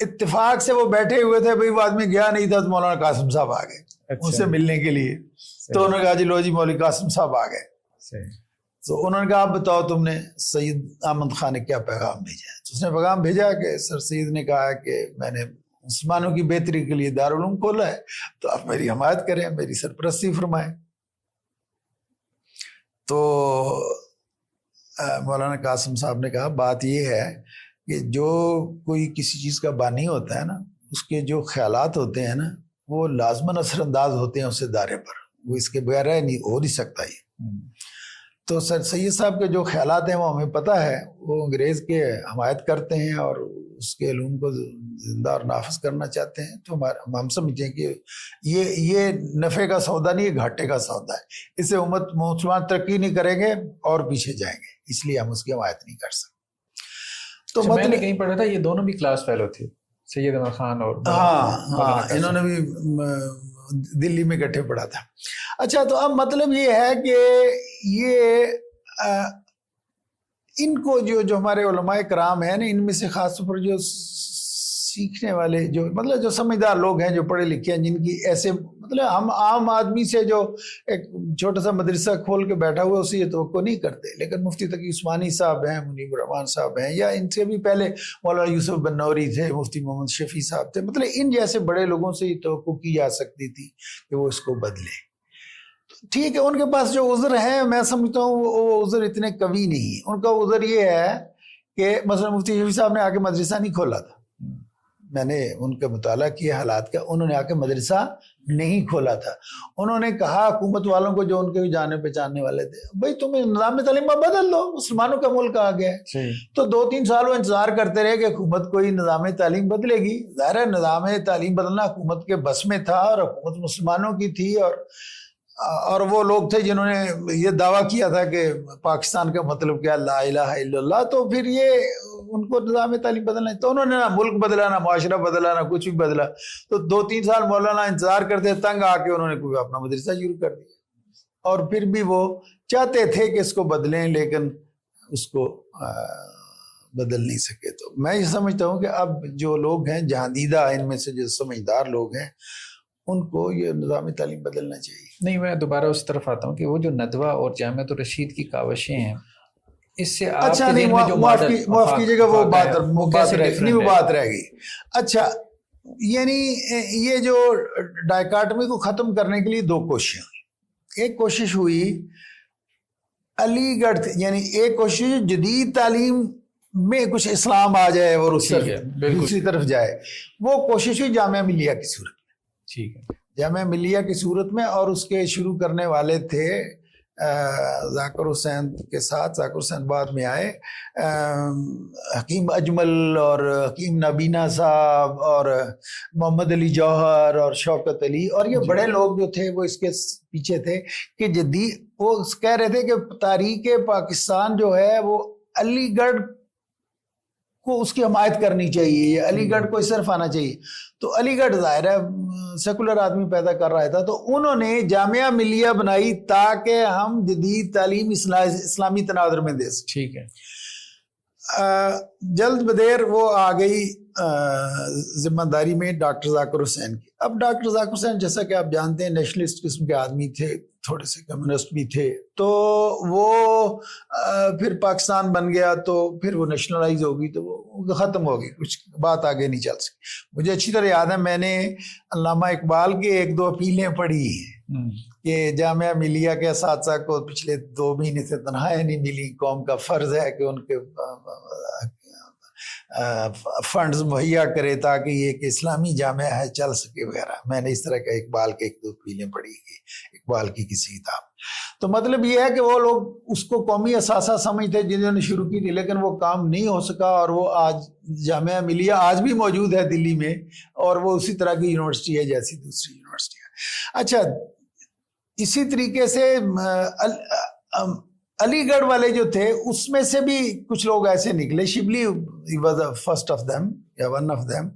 اتفاق سے وہ بیٹھے ہوئے تھے, بھائی وہ آدمی گیا نہیں تھا تو مولانا قاسم صاحب آ گئے ان سے ملنے کے لیے. تو انہوں نے کہا جی لو جی مولوی قاسم صاحب آ گئے. تو انہوں نے کہا آپ بتاؤ تم نے سید احمد خان نے کیا پیغام بھیجا ہے؟ تو اس نے پیغام بھیجا کہ سر سید نے کہا کہ میں نے مسلمانوں کی بہتری کے لیے دارالعلوم کھولا ہے تو آپ میری حمایت کریں, میری سرپرستی فرمائیں. تو مولانا قاسم صاحب نے کہا بات یہ ہے کہ جو کوئی کسی چیز کا بانی ہوتا ہے نا, اس کے جو خیالات ہوتے ہیں نا وہ لازماً اثر انداز ہوتے ہیں اس ادارے پر, وہ اس کے بغیر ہو نہیں سکتا. یہ تو سر سید صاحب کے جو خیالات ہیں وہ ہمیں پتہ ہے, وہ انگریز کے حمایت کرتے ہیں اور اس کے علوم کو زندہ اور نافذ کرنا چاہتے ہیں. تو ہم سمجھتے ہیں کہ یہ نفع کا سودا نہیں, یہ گھاٹے کا سودا ہے. اس سے امت مسلمان ترقی نہیں کریں گے اور پیچھے جائیں گے, اس لیے ہم اس کی حمایت نہیں کر سکتے. تو میں نے کہیں پڑھا تھا یہ دونوں بھی کلاس فیلو تھے, سید احمد خان اور ہاں انہوں نے بھی دلی میں اکٹھے پڑھا تھا. اچھا, تو اب مطلب یہ ہے کہ یہ ان کو جو ہمارے علماء کرام ہیں نا, ان میں سے خاص طور پر جو سیکھنے والے جو مطلب جو سمجھدار لوگ ہیں, جو پڑھے لکھے ہیں, جن کی ایسے مطلب ہم عام آدمی سے جو ایک چھوٹا سا مدرسہ کھول کے بیٹھا ہوا اسے یہ توقع نہیں کرتے, لیکن مفتی تقی عثمانی صاحب ہیں, منیب الرحمان صاحب ہیں, یا ان سے بھی پہلے مولانا یوسف بن نوری تھے, مفتی محمد شفیع صاحب تھے, مطلب ان جیسے بڑے لوگوں سے یہ توقع کی جا سکتی تھی کہ وہ اس کو بدلے. ٹھیک ہے, ان کے پاس جو عذر ہیں میں سمجھتا ہوں وہ عذر اتنے قوی نہیں. ان کا عذر یہ ہے کہ مثلا مفتی شفیع صاحب نے آ کے مدرسہ نہیں کھولا تھا, میں نے ان کا مطالعہ کیا حالات کا, انہوں نے آ کے مدرسہ نہیں کھولا تھا. انہوں نے کہا حکومت والوں کو جو ان کے جانے پہچاننے والے تھے, بھائی تم نظام تعلیم بدل دو, مسلمانوں کا ملک آ گیا ہے. تو 2-3 سال وہ انتظار کرتے رہے کہ حکومت کوئی نظام تعلیم بدلے گی. ظاہر ہے نظام تعلیم بدلنا حکومت کے بس میں تھا اور حکومت مسلمانوں کی تھی, اور اور وہ لوگ تھے جنہوں نے یہ دعویٰ کیا تھا کہ پاکستان کا مطلب کیا لا الہ الا اللہ، تو پھر یہ ان کو نظام تعلیم بدلنا، تو انہوں نے نہ ملک بدلا، نہ معاشرہ بدلا، نہ کچھ بھی بدلا. تو 2-3 سال مولانا انتظار کرتے، تنگ آ کے انہوں نے کوئی اپنا مدرسہ شروع کر دیا. اور پھر بھی وہ چاہتے تھے کہ اس کو بدلیں، لیکن اس کو بدل نہیں سکے. تو میں یہ سمجھتا ہوں کہ اب جو لوگ ہیں جہاندیدہ، ان میں سے جو سمجھدار لوگ ہیں، ان کو یہ نظام تعلیم بدلنا چاہیے. نہیں، میں دوبارہ اس طرف آتا ہوں کہ وہ جو ندوہ اور جامعۃ الرشید کی کاوشیں ہیں، اس سے آپ اچھا کے نہیں، ذہن میں جو معاف کیجیے گا، وہ بات رہ گئی. اچھا، یعنی یہ جو ڈائیکاٹمی کو ختم کرنے کے لیے 2 کوششیں ہوئی. ایک کوشش ہوئی علی گڑھ، یعنی ایک کوشش جدید تعلیم میں کچھ اسلام آ جائے اور اس دوسری طرف جائے. وہ کوشش ہوئی جامعہ ملیہ کی صورت میں. ٹھیک ہے، جامعہ ملیہ کی صورت میں، اور اس کے شروع کرنے والے تھے ذاکر حسین کے ساتھ. ذاکر حسین بعد میں آئے، حکیم اجمل اور حکیم نابینا صاحب اور محمد علی جوہر اور شوکت علی، اور یہ بڑے لوگ جو تھے وہ اس کے پیچھے تھے کہ جدید، وہ کہہ رہے تھے کہ تاریخ پاکستان جو ہے وہ علی گڑھ کو اس کی حمایت کرنی چاہیے، علی گڑھ کو صرف آنا چاہیے. تو علی گڑھ ظاہر ہے سیکولر آدمی پیدا کر رہا تھا، تو انہوں نے جامعہ ملیہ بنائی تاکہ ہم جدید تعلیم اسلامی تناظر میں دے سکیں. ٹھیک ہے. جلد بدیر وہ آ گئی ذمہ داری میں ڈاکٹر ذاکر حسین کی. اب ڈاکٹر ذاکر حسین جیسا کہ آپ جانتے ہیں نیشنلسٹ قسم کے آدمی تھے، تھوڑے سے کمیونسٹ بھی تھے. تو وہ پھر پاکستان بن گیا تو پھر وہ نیشنلائز ہوگی تو وہ ختم ہوگی، کچھ بات آگے نہیں چل سکی. مجھے اچھی طرح یاد ہے میں نے علامہ اقبال کی 1-2 اپیلیں پڑھی ہیں کہ جامعہ ملیہ کے اساتذہ کو پچھلے 2 مہینے سے تنخواہیں نہیں ملی، قوم کا فرض ہے کہ ان کے فنڈز مہیا کرے تاکہ یہ ایک اسلامی جامعہ ہے چل سکے وغیرہ. میں نے اس طرح کا اقبال کے 1-2 اپیلیں پڑھی گئی، اقبال کی کسی کتاب. تو مطلب یہ ہے کہ وہ لوگ اس کو قومی اثاثہ سمجھتے جنہوں نے شروع کی تھی، لیکن وہ کام نہیں ہو سکا. اور وہ آج جامعہ ملیہ آج بھی موجود ہے دلی میں، اور وہ اسی طرح کی یونیورسٹی ہے جیسی دوسری یونیورسٹی ہے. اچھا، اسی طریقے سے علی گڑھ والے جو تھے اس میں سے بھی کچھ لوگ ایسے نکلے، Shibli was first of them یا ون آف دیم،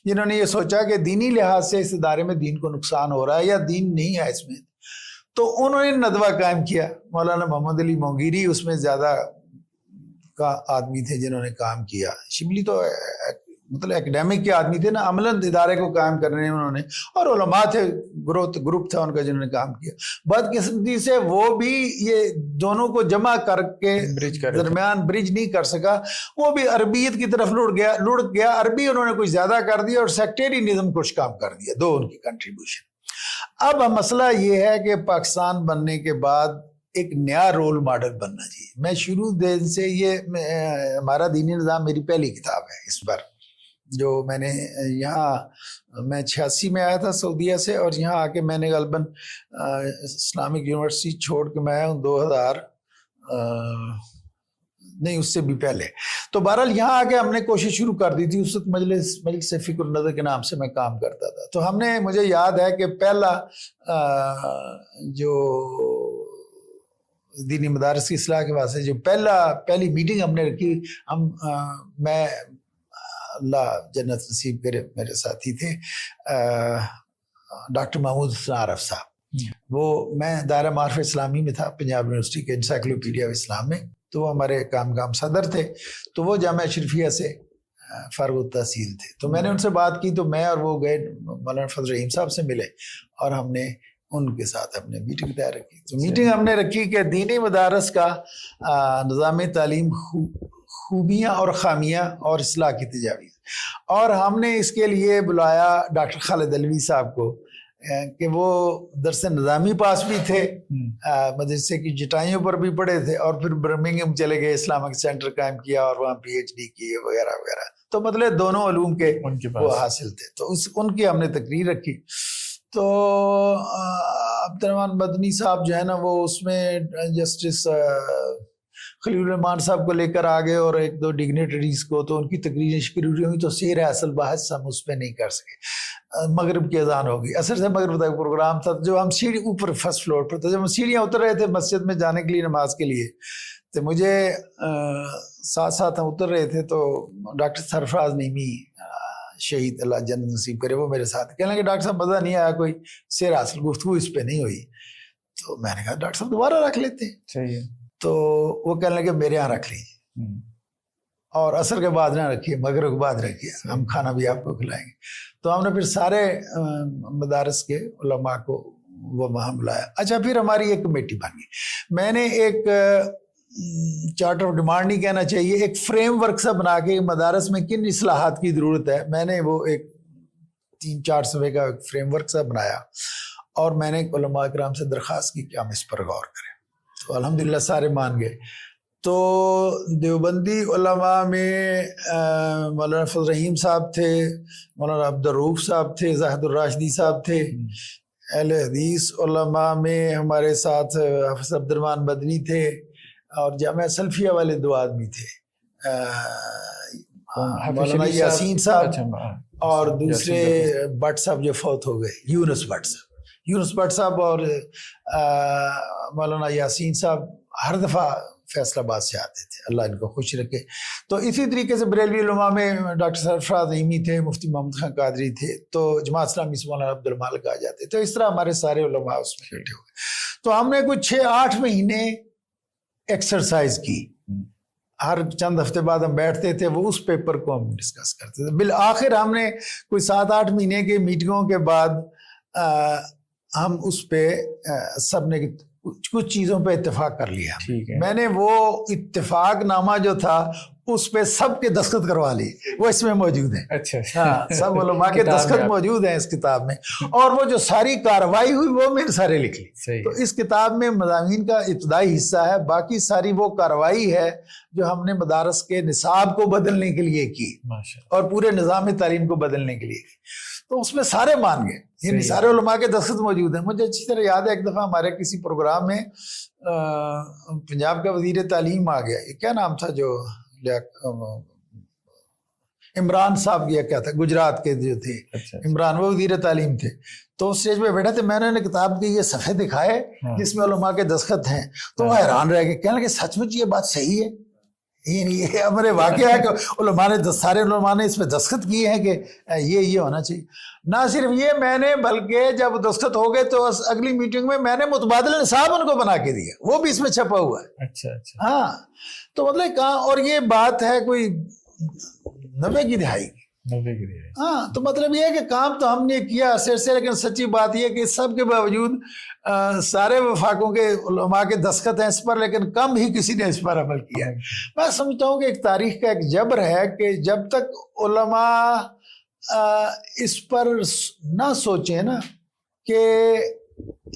جنہوں نے یہ سوچا کہ دینی لحاظ سے اس ادارے میں دین کو نقصان ہو رہا ہے یا دین نہیں ہے اس میں. تو انہوں نے ندوہ قائم کیا. مولانا محمد علی مونگیری اس میں زیادہ کا آدمی تھے جنہوں نے کام کیا. شبلی تو مطلب اکیڈیمک کے آدمی تھے نا، عملاً ادارے کو قائم کرنے میں انہوں نے، اور علماء تھے، گروپ تھا ان کا جنہوں نے کام کیا. بدقسمتی سے وہ بھی یہ دونوں کو جمع کر کے درمیان برج نہیں کر سکا. وہ بھی عربیت کی طرف لڑ گیا. عربی انہوں نے کچھ زیادہ کر دیا اور سیکٹریزم کچھ کام کر دیا. 2 ان کی کنٹریبیوشن. اب مسئلہ یہ ہے کہ پاکستان بننے کے بعد ایک نیا رول ماڈل بننا چاہیے. میں شروع دن سے یہ ہمارا دینی نظام میری پہلی کتاب ہے اس پر، جو میں نے یہاں، میں 86 میں آیا تھا سعودیہ سے، اور یہاں آ کے میں نے غالباً اسلامک یونیورسٹی چھوڑ کے میں آیا ہوں 2000 نہیں اس سے بھی پہلے. تو بہرحال یہاں آ کے ہم نے کوشش شروع کر دی تھی. اس وقت مجلس فکر النظر کے نام سے میں کام کرتا تھا. تو ہم نے، مجھے یاد ہے کہ پہلا جو دینی مدارس کی اصلاح کے واسطے جو پہلی میٹنگ ہم نے رکھی، میں، اللہ جنت نصیب کرے، میرے ساتھی تھے ڈاکٹر محمود حسن عارف صاحب. وہ، میں دائرہ معارف اسلامی میں تھا پنجاب یونیورسٹی کے انسائکلوپیڈیا آف اسلام میں، تو وہ ہمارے کام صدر تھے. تو وہ جامعہ اشرفیہ سے فارغ التحصیل تھے. تو میں نے ان سے بات کی، تو میں اور وہ گئے مولانا فضل رحیم صاحب سے ملے، اور ہم نے ان کے ساتھ اپنے میٹنگ تیار رکھی. تو میٹنگ ہم نے رکھی کہ دینی مدارس کا نظام تعلیم خوبیاں اور خامیاں اور اصلاح کی تجاویز. اور ہم نے اس کے لیے بلایا ڈاکٹر خالد علوی صاحب کو کہ وہ درس نظامی پاس بھی تھے، مدرسے کی جٹائیوں پر بھی پڑھے تھے، اور پھر برمنگھم چلے گئے، اسلامک سینٹر قائم کیا اور وہاں PhD کی وغیرہ وغیرہ. تو مطلب دونوں علوم کے وہ حاصل تھے. تو ان کی ہم نے تقریر رکھی. تو عبد الرحمن مدنی صاحب جو ہے نا، وہ اس میں جسٹس خلیل الرحمان صاحب کو لے کر آ گئے اور ایک دو ڈگنیٹریز کو, تو ان کی تقریریں شکریہ ہوئی, تو سیر ہے اصل بحث ہم اس پہ نہیں کر سکے. مغرب کی اذان ہوگی, اثر سے مغرب تک پروگرام تھا. جو ہم سیڑھی اوپر فرسٹ فلور پر تھے, جب ہم سیڑھیاں اتر رہے تھے مسجد میں جانے کے لیے نماز کے لیے, تو مجھے ساتھ ساتھ ہم اتر رہے تھے, تو ڈاکٹر سرفراز نعیمی شہید اللہ جنت نصیب کرے وہ میرے ساتھ کہنے لگے ڈاکٹر صاحب مزہ نہیں آیا, کوئی سیر حاصل گفتگو اس پہ نہیں ہوئی. تو میں نے کہا ڈاکٹر صاحب دوبارہ رکھ لیتے ہیں. صحیح ہے. تو وہ کہنے لگے میرے یہاں رکھ لیجیے, اور عصر کے بعد نہ رکھیے, مغرب کے بعد رکھیے, ہم کھانا بھی آپ کو کھلائیں گے. تو ہم نے پھر سارے مدارس کے علماء کو وہ وہاں بلایا. اچھا پھر ہماری ایک کمیٹی بن گئی. میں نے ایک چارٹر آف ڈیمانڈ نہیں کہنا چاہیے, ایک فریم ورک سا بنا کے مدارس میں کن اصلاحات کی ضرورت ہے, میں نے وہ ایک 3-4 صفحے کا ایک فریم ورک سا بنایا, اور میں نے علماء کرام سے درخواست کی کہ ہم اس پر غور کریں. تو الحمدللہ سارے مان گئے. تو دیوبندی علماء میں مولانا فضل رحیم صاحب تھے, مولانا عبدالرؤف صاحب تھے, زاہد الراشدی صاحب تھے. اہل حدیث علماء میں ہمارے ساتھ حافظ عبد الرحمن مدنی تھے, اور جامعہ سلفیہ والے 2 آدمی تھے, مولانا یاسین صاحب اور دوسرے بٹ صاحب جو فوت ہو گئے, یونس بٹ صاحب اور مولانا یاسین صاحب ہر دفعہ فیصل آباد سے آتے تھے, اللہ ان کو خوش رکھے. تو اسی طریقے سے بریلوی علماء میں ڈاکٹر سرفراز نعیمی تھے, مفتی محمد خان قادری تھے, تو جماعت اسلامی سے مولانا عبد المالک آ جاتے. تو اس طرح ہمارے سارے علماء اس میں بیٹھے ہوئے. تو ہم نے کچھ 6-8 مہینے ایکسرسائز کی, ہر چند ہفتے بعد ہم بیٹھتے تھے, وہ اس پیپر کو ہم ڈسکس کرتے تھے. بالآخر ہم نے کوئی 7-8 مہینے کے میٹنگوں کے بعد ہم اس پہ سب نے کچھ چیزوں پہ اتفاق کر لیا. میں نے وہ اتفاق نامہ جو تھا اس پہ سب کے دستخط کروا لی, وہ اس میں موجود ہیں. اچھا ہاں, سب علماء کے دستخط موجود ہیں اس کتاب میں, اور وہ جو ساری کارروائی ہوئی وہ میں نے سارے لکھ لی. تو اس کتاب میں مضامین کا ابتدائی حصہ ہے, باقی ساری وہ کارروائی ہے جو ہم نے مدارس کے نصاب کو بدلنے کے لیے کی اور پورے نظام تعلیم کو بدلنے کے لیے کی. تو اس میں سارے مان گئے, یعنی سارے علماء کے دستخط موجود ہیں. مجھے اچھی طرح یاد ہے ایک دفعہ ہمارے کسی پروگرام میں پنجاب کا وزیر تعلیم آ گیا, یہ کیا نام تھا جو عمران صاحب, یہ کیا تھا, گجرات کے جو تھے عمران, وہ وزیر تعلیم تھے. تو اسٹیج پہ بیٹھا تھے, میں نے کتاب کے یہ صفحے دکھائے جس میں علماء کے دستخط ہیں, تو وہ حیران رہ گئے, کہنے لگے سچ مچ یہ بات صحیح ہے, یہ ہمارے واقعہ ہے کہ علماء نے, سارے علماء نے اس میں دستخط کیے ہیں کہ یہ ہونا چاہیے. نہ صرف یہ, میں نے بلکہ جب دستخط ہو گئے تو اگلی میٹنگ میں میں نے متبادل نصاب ان کو بنا کے دیا, وہ بھی اس میں چھپا ہوا ہے. اچھا. ہاں, تو مطلب کہاں, اور یہ بات ہے کوئی 90 کی دہائی کی. ہاں, تو مطلب یہ ہے کہ کام تو ہم نے کیا سر سے, لیکن سچی بات یہ کہ سب کے باوجود سارے وفاقوں کے علماء کے دستخط ہیں اس پر, لیکن کم ہی کسی نے اس پر عمل کیا ہے. میں سمجھتا ہوں کہ ایک تاریخ کا ایک جبر ہے کہ جب تک علماء اس پر نہ سوچیں نا, کہ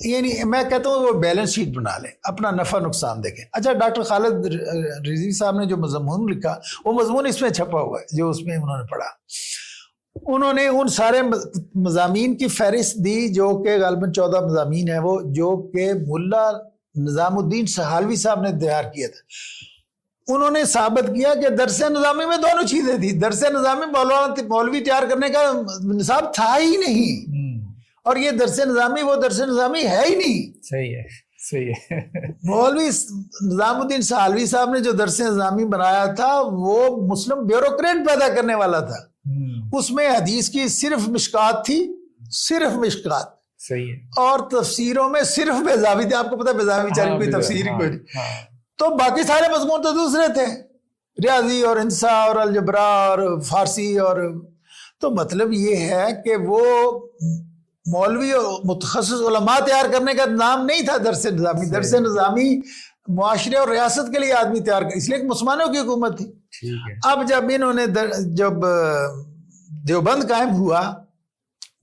یعنی میں کہتا ہوں وہ بیلنس شیٹ بنا لیں, اپنا نفع نقصان دیکھیں. اچھا, ڈاکٹر خالد رضوی صاحب نے جو مضمون لکھا, وہ مضمون اس میں چھپا ہوا ہے جو اس میں انہوں نے پڑھا. انہوں نے ان سارے مضامین کی فہرست دی جو کہ غالباً 14 مضامین ہیں, وہ جو کہ ملا نظام الدین سہالوی صاحب نے تیار کیا تھا. انہوں نے ثابت کیا کہ درس نظامی میں دونوں چیزیں تھیں. درس نظامی مولوی تیار کرنے کا نصاب تھا ہی نہیں, اور یہ درس نظامی وہ درس نظامی ہے ہی نہیں. صحیح ہے. مولوی نظام الدین سہالوی صاحب نے جو درس نظامی بنایا تھا وہ مسلم بیوروکریٹ پیدا کرنے والا تھا. اس میں حدیث کی صرف مشکات تھی, صرف مشکات. صحیح ہے. اور تفسیروں میں صرف بیضاوی تھے. آپ کو پتا بیضاوی بیچارے کوئی تفسیر ہی کوئی نہیں. تو باقی سارے مضمون تو دوسرے تھے, ریاضی اور ہندسہ اور الجبرا اور فارسی. اور تو مطلب یہ ہے کہ وہ مولوی اور متخصص علماء تیار کرنے کا نام نہیں تھا درس نظامی. درس نظامی معاشرے اور ریاست کے لیے آدمی تیار کر, اس لیے کہ مسلمانوں کی حکومت تھی. اب جب انہوں نے جب دیوبند قائم ہوا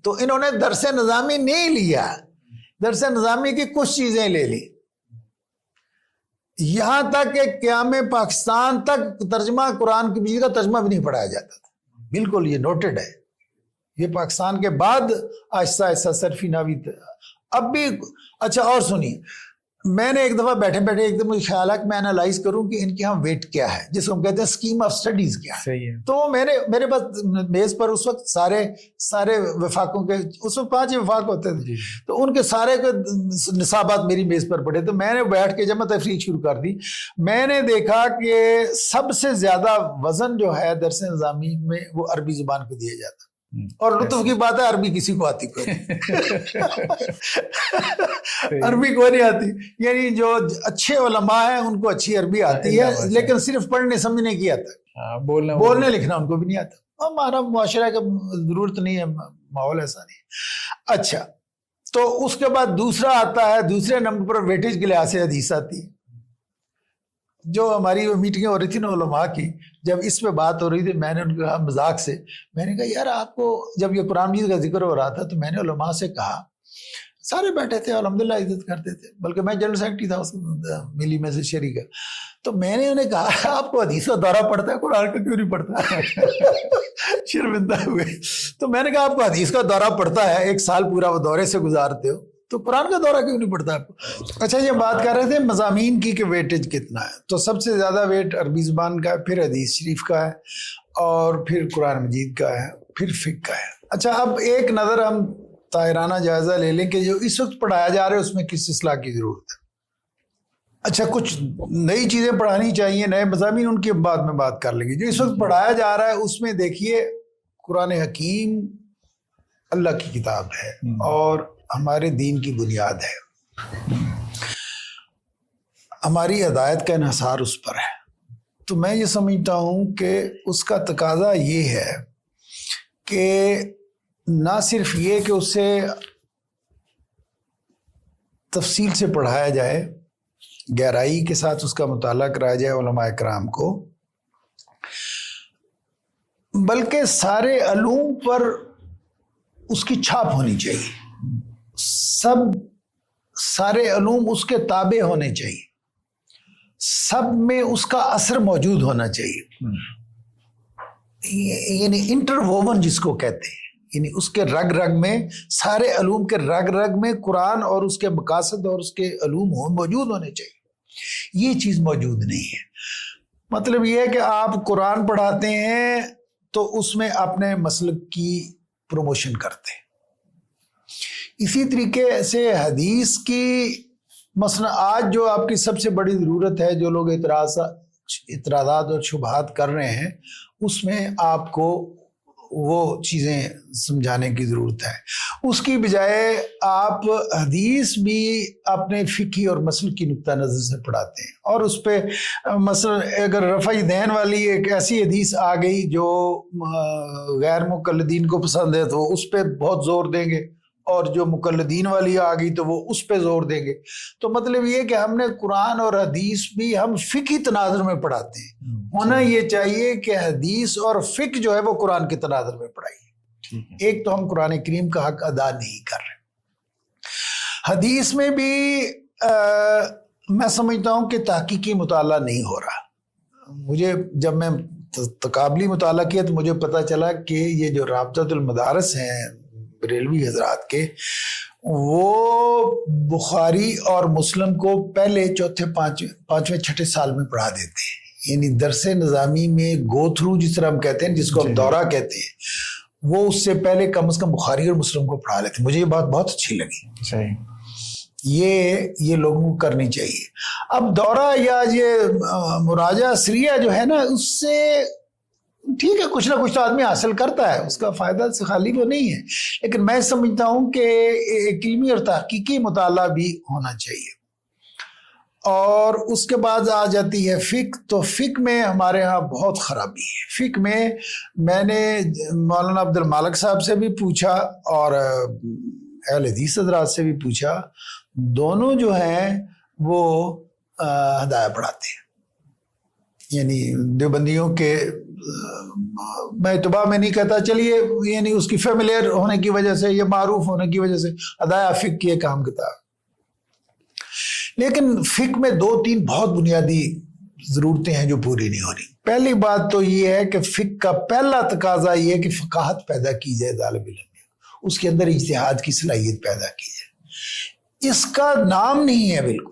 تو انہوں نے درس نظامی نہیں لیا, درس نظامی کی کچھ چیزیں لے لی, یہاں تک کہ قیام پاکستان تک ترجمہ قرآن کی مجید کا ترجمہ بھی نہیں پڑھایا جاتا تھا. بالکل یہ نوٹڈ ہے. یہ پاکستان کے بعد آہستہ آہستہ صرفی ناوی اب بھی. اچھا, اور سنیے, میں نے ایک دفعہ بیٹھے بیٹھے ایک دم مجھے خیال ہے کہ میں انالائز کروں کہ ان کے ہاں ویٹ کیا ہے، جس کو ہم کہتے ہیں اسکیم آف اسٹڈیز کیا ہے. صحیح ہے. تو میرے پاس میز پر اس وقت سارے وفاقوں کے، اس وقت 5 وفاق ہوتے تھے، تو ان کے سارے نصابات میری میز پر پڑے. تو میں نے بیٹھ کے جب میں تفریح شروع کر دی، میں نے دیکھا کہ سب سے زیادہ وزن جو ہے درس نظامی میں وہ عربی زبان کو دیا جاتا. اور لطف کی بات ہے عربی کسی کو آتی کوئی عربی کو نہیں آتی. یعنی جو اچھے علماء ہیں ان کو اچھی عربی آتی ہے، لیکن صرف پڑھنے سمجھنے کی آتا ہے، بولنے لکھنا ان کو بھی نہیں آتا. ہمارا معاشرہ کا ضرورت نہیں ہے، ماحول ایسا نہیں ہے. اچھا، تو اس کے بعد دوسرا آتا ہے، دوسرے نمبر پر ویٹیج کے لحاظ سے حدیث آتی ہے. جو ہماری میٹنگیں ہو رہی تھی نا علماء کی، جب اس پہ بات ہو رہی تھی، میں نے ان کو کہا مذاق سے، میں نے کہا یار آپ کو، جب یہ قرآن مجید کا ذکر ہو رہا تھا تو میں نے علماء سے کہا، سارے بیٹھے تھے الحمدللہ عزت کرتے تھے، بلکہ میں جنرل سیکرٹری تھا اس ملی میں سے شریک ہے، تو میں نے انہیں کہا آپ کو حدیث کا دورہ پڑتا ہے، قرآن کا کیوں نہیں پڑتا؟ شرمندہ ہوئے. تو میں نے کہا آپ کو حدیث کا دورہ پڑتا ہے، 1 سال پورا وہ دورے سے گزارتے ہو، تو قرآن کا دورہ کیوں نہیں پڑتا آپ کو؟ اچھا، یہ بات کر رہے تھے مضامین کی کہ ویٹیج کتنا ہے. تو سب سے زیادہ ویٹ عربی زبان کا ہے، پھر حدیث شریف کا ہے، اور پھر قرآن مجید کا ہے، پھر فقہ کا ہے. اچھا، اب ایک نظر ہم طاہرانہ جائزہ لے لیں کہ جو اس وقت پڑھایا جا رہا ہے اس میں کس اصلاح کی ضرورت ہے. اچھا، کچھ نئی چیزیں پڑھانی چاہیے، نئے مضامین، ان کی بعد میں بات کر لیں گے. جو اس وقت پڑھایا جا رہا ہے اس میں دیکھیے قرآن حکیم اللہ کی کتاب ہے اور ہمارے دین کی بنیاد ہے، ہماری ہدایت کا انحصار اس پر ہے. تو میں یہ سمجھتا ہوں کہ اس کا تقاضا یہ ہے کہ نہ صرف یہ کہ اسے تفصیل سے پڑھایا جائے، گہرائی کے ساتھ اس کا مطالعہ کرایا جائے علماء کرام کو، بلکہ سارے علوم پر اس کی چھاپ ہونی چاہیے. سارے علوم اس کے تابع ہونے چاہیے، سب میں اس کا اثر موجود ہونا چاہیے. یعنی انٹرووون جس کو کہتے ہیں، یعنی اس کے رگ رگ میں، سارے علوم کے رگ رگ میں قرآن اور اس کے مقاصد اور اس کے علوم موجود ہونے چاہیے. یہ چیز موجود نہیں ہے. مطلب یہ ہے کہ آپ قرآن پڑھاتے ہیں تو اس میں اپنے مسلک کی پروموشن کرتے ہیں. اسی طریقے سے حدیث کی، مثلا آج جو آپ کی سب سے بڑی ضرورت ہے، جو لوگ اعتراضات اور شبہات کر رہے ہیں، اس میں آپ کو وہ چیزیں سمجھانے کی ضرورت ہے. اس کی بجائے آپ حدیث بھی اپنے فقہی اور مسلکی نقطہ نظر سے پڑھاتے ہیں، اور اس پہ مثلا اگر رفع دین والی ایک ایسی حدیث آ گئی جو غیر مقلدین کو پسند ہے تو اس پہ بہت زور دیں گے، اور جو مقلدین والی آ گئی تو وہ اس پہ زور دیں گے. تو مطلب یہ کہ ہم نے قرآن اور حدیث بھی ہم فقہی تناظر میں پڑھاتے ہیں. ہونا یہ چاہیے کہ حدیث اور فقہ جو ہے وہ قرآن کے تناظر میں پڑھائیے. ایک تو ہم قرآن کریم کا حق ادا نہیں کر رہے. حدیث میں بھی میں سمجھتا ہوں کہ تحقیقی مطالعہ نہیں ہو رہا. مجھے جب میں تقابلی مطالعہ کیا تو مجھے پتا چلا کہ یہ جو رابطۃ المدارس ہیں بریلوی حضرات کے، وہ بخاری اور مسلم کو پہلے چوتھے پانچویں چھٹے سال میں پڑھا دیتے ہیں. یعنی درس نظامی میں گو تھرو جس طرح ہم کہتے ہیں، جس کو ہم دورہ کہتے ہیں، وہ اس سے پہلے کم از کم بخاری اور مسلم کو پڑھا لیتے ہیں. مجھے یہ بات بہت اچھی لگی. صحیح. یہ لوگوں کو کرنی چاہیے. اب دورہ یا یہ مراجعہ سریہ جو ہے نا، اس سے ٹھیک ہے کچھ نہ کچھ تو آدمی حاصل کرتا ہے، اس کا فائدہ سے خالی وہ نہیں ہے، لیکن میں سمجھتا ہوں کہ ایک علمی اور تحقیقی مطالعہ بھی ہونا چاہیے. اور اس کے بعد آ جاتی ہے فقہ. تو فقہ میں ہمارے ہاں بہت خرابی ہے. فقہ میں نے مولانا عبد المالک صاحب سے بھی پوچھا اور اہل حدیث حضرات سے بھی پوچھا، دونوں جو ہیں وہ ہدایہ پڑھاتے ہیں. یعنی دیوبندیوں کے، میں اتباع میں نہیں کہتا، چلیے یعنی اس کی فیملیئر ہونے کی وجہ سے یا معروف ہونے کی وجہ سے ہدایہ فقہ کی ایک اہم کتاب. لیکن فقہ میں 2-3 بہت بنیادی ضرورتیں ہیں جو پوری نہیں ہو رہی. پہلی بات تو یہ ہے کہ فقہ کا پہلا تقاضا یہ ہے کہ فقاہت پیدا کی جائے طالب علم میں، اس کے اندر اجتہاد کی صلاحیت پیدا کی جائے. اس کا نام نہیں ہے بالکل.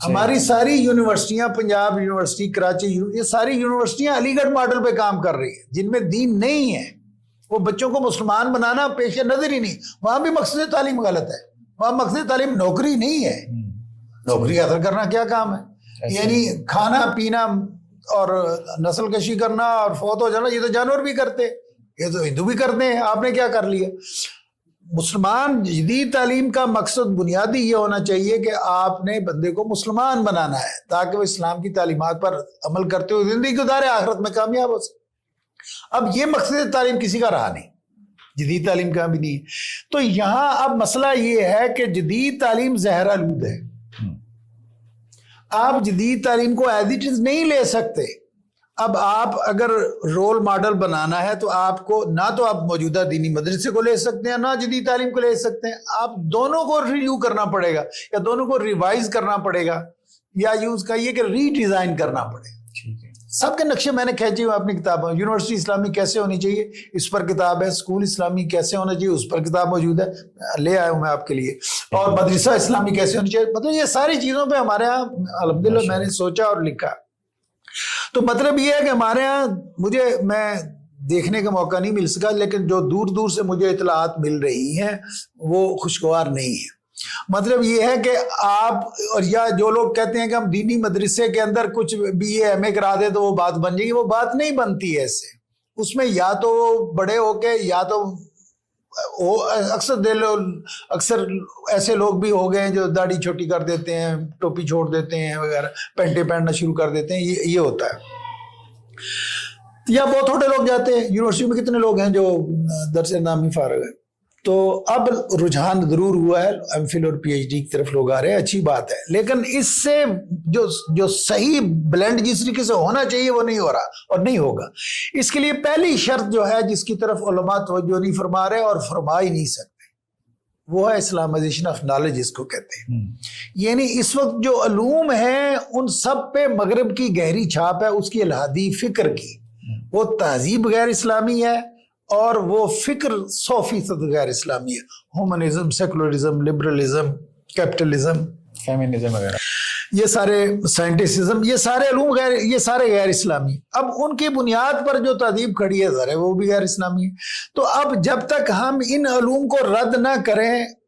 ہماری ساری یونیورسٹیاں، پنجاب یونیورسٹی، کراچی یہ ساری یونیورسٹیاں علی گڑھ ماڈل پہ کام کر رہی ہیں، جن میں دین نہیں ہے. وہ بچوں کو مسلمان بنانا پیش نظر ہی نہیں. وہاں بھی مقصد تعلیم غلط ہے. وہاں مقصد تعلیم نوکری نہیں ہے. نوکری حاصل کرنا کیا کام ہے؟ یعنی کھانا پینا اور نسل کشی کرنا اور فوت ہو جانا یہ تو جانور بھی کرتے، یہ تو ہندو بھی کرتے ہیں. آپ نے کیا کر لیا؟ مسلمان جدید تعلیم کا مقصد بنیادی یہ ہونا چاہیے کہ آپ نے بندے کو مسلمان بنانا ہے تاکہ وہ اسلام کی تعلیمات پر عمل کرتے ہوئے زندگی گزارے، آخرت میں کامیاب ہو سکے. اب یہ مقصد تعلیم کسی کا رہا نہیں، جدید تعلیم کا بھی نہیں. تو یہاں اب مسئلہ یہ ہے کہ جدید تعلیم زہر آلود ہے. آپ جدید تعلیم کو ایز اٹ از نہیں لے سکتے. اب آپ اگر رول ماڈل بنانا ہے تو آپ کو نہ تو آپ موجودہ دینی مدرسے کو لے سکتے ہیں نہ جدید تعلیم کو لے سکتے ہیں. آپ دونوں کو ریویو کرنا پڑے گا یا دونوں کو ریوائز کرنا پڑے گا یا یوز کہیے کہ ری ڈیزائن کرنا پڑے گا. سب کے نقشے میں نے کھینچے ہوئے اپنی کتابوں. یونیورسٹی اسلامی کیسے ہونی چاہیے اس پر کتاب ہے. اسکول اسلامی کیسے ہونا چاہیے اس پر کتاب موجود ہے، لے آیا ہوں میں آپ کے لیے. اور مدرسہ اسلامی کیسے ہونی چاہیے، مطلب یہ ساری چیزوں پہ ہمارے یہاں الحمدللہ میں نے سوچا اور لکھا. تو مطلب یہ ہے کہ ہمارے ہاں میں دیکھنے کا موقع نہیں مل سکا، لیکن جو دور دور سے مجھے اطلاعات مل رہی ہیں وہ خوشگوار نہیں ہے. مطلب یہ ہے کہ آپ اور یا جو لوگ کہتے ہیں کہ ہم دینی مدرسے کے اندر کچھ BA MA کرا دیں تو وہ بات بن جائے گی، وہ بات نہیں بنتی ہے ایسے. اس میں یا تو بڑے ہو کے یا تو اکثر ایسے لوگ بھی ہو گئے ہیں جو داڑھی چھوٹی کر دیتے ہیں، ٹوپی چھوڑ دیتے ہیں وغیرہ، پینٹیں پہننا شروع کر دیتے ہیں. یہ ہوتا ہے. یا بہت تھوڑے لوگ جاتے ہیں. یونیورسٹی میں کتنے لوگ ہیں جو درس نامی فارغ ہیں. تو اب رجحان ضرور ہوا ہے، MPhil اور PhD کی طرف لوگ آ رہے ہیں، اچھی بات ہے. لیکن اس سے جو صحیح بلینڈ جس طریقے سے ہونا چاہیے وہ نہیں ہو رہا اور نہیں ہوگا. اس کے لیے پہلی شرط جو ہے جس کی طرف علماء توجہ نہیں فرما رہے اور فرما ہی نہیں سکتے، وہ ہے اسلامائزیشن آف نالج، اس کو کہتے ہیں. یعنی اس وقت جو علوم ہیں ان سب پہ مغرب کی گہری چھاپ ہے، اس کی الہادی فکر کی. وہ تہذیب غیر اسلامی ہے اور وہ فکر 100% غیر اسلامی ہے. ہومنزم، سیکولرزم، لبرلزم، کیپٹلزم، فیمنزم وغیرہ، یہ سارے سائنٹسزم، یہ سارے علوم یہ سارے غیر اسلامی. اب ان کی بنیاد پر جو تہذیب کھڑی ہے ذرا وہ بھی غیر اسلامی ہے. تو اب جب تک ہم ان علوم کو رد نہ کریں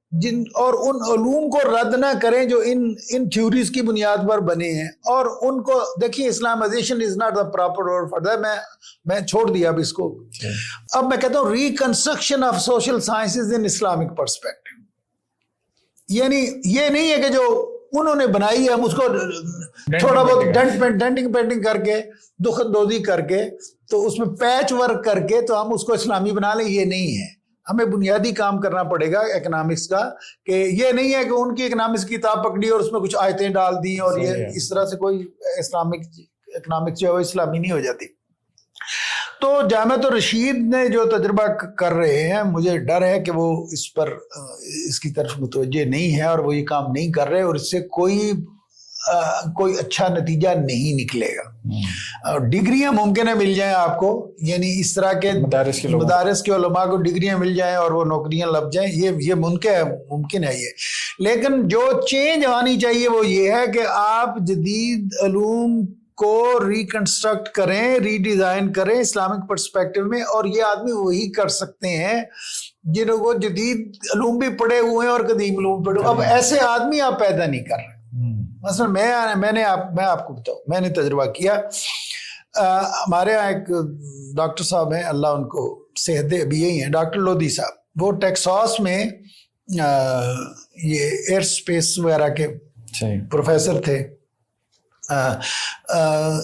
اور ان علوم کو رد نہ کریں جو ان تھیوریز کی بنیاد پر بنے ہیں، اور ان کو دیکھیے Islamization is not the proper word for that. میں چھوڑ دیا اب اس کو. اب میں کہتا ہوں reconstruction of social sciences in Islamic perspective. یعنی یہ نہیں ہے کہ جو انہوں نے بنائی ہے ہم اس کو تھوڑا بہت ڈینٹنگ پینٹنگ کر کے دخ اندوزی کر کے تو اس میں پیچ ورک کر کے تو ہم اس کو اسلامی بنا لیں. یہ نہیں ہے. ہمیں بنیادی کام کرنا پڑے گا اکنامکس کا، کہ یہ نہیں ہے کہ ان کی اکنامکس کی کتاب پکڑی اور اس میں کچھ آیتیں ڈال دی اور یہ اس طرح سے کوئی اکنامکس جو ہے وہ اسلامی نہیں ہو جاتی. تو جامعۃ الرشید نے جو تجربہ کر رہے ہیں، مجھے ڈر ہے کہ وہ اس کی طرف متوجہ نہیں ہے اور وہ یہ کام نہیں کر رہے اور اس سے کوئی اچھا نتیجہ نہیں نکلے گا. ڈگریاں ممکن ہے مل جائیں آپ کو، یعنی اس طرح کے مدارس کے علماء کو ڈگریاں مل جائیں اور وہ نوکریاں لگ جائیں، یہ ممکن ہے. لیکن جو چینج آنی چاہیے وہ یہ ہے کہ آپ جدید علوم کو ریکنسٹرکٹ کریں، ری ڈیزائن کریں اسلامک پرسپیکٹو میں. اور یہ آدمی وہی کر سکتے ہیں جنہوں کو جدید علوم بھی پڑھے ہوئے ہیں اور قدیم علوم پڑھے. اب ایسے آدمی آپ پیدا نہیں کر رہے. مثلا میں آپ کو بتاؤں، میں نے تجربہ کیا. ہمارے یہاں ایک ڈاکٹر صاحب ہیں، اللہ ان کو صحت دے، ابھی یہی ہیں، ڈاکٹر لودھی صاحب. وہ ٹیکساس میں یہ ایئر سپیس وغیرہ کے پروفیسر تھے.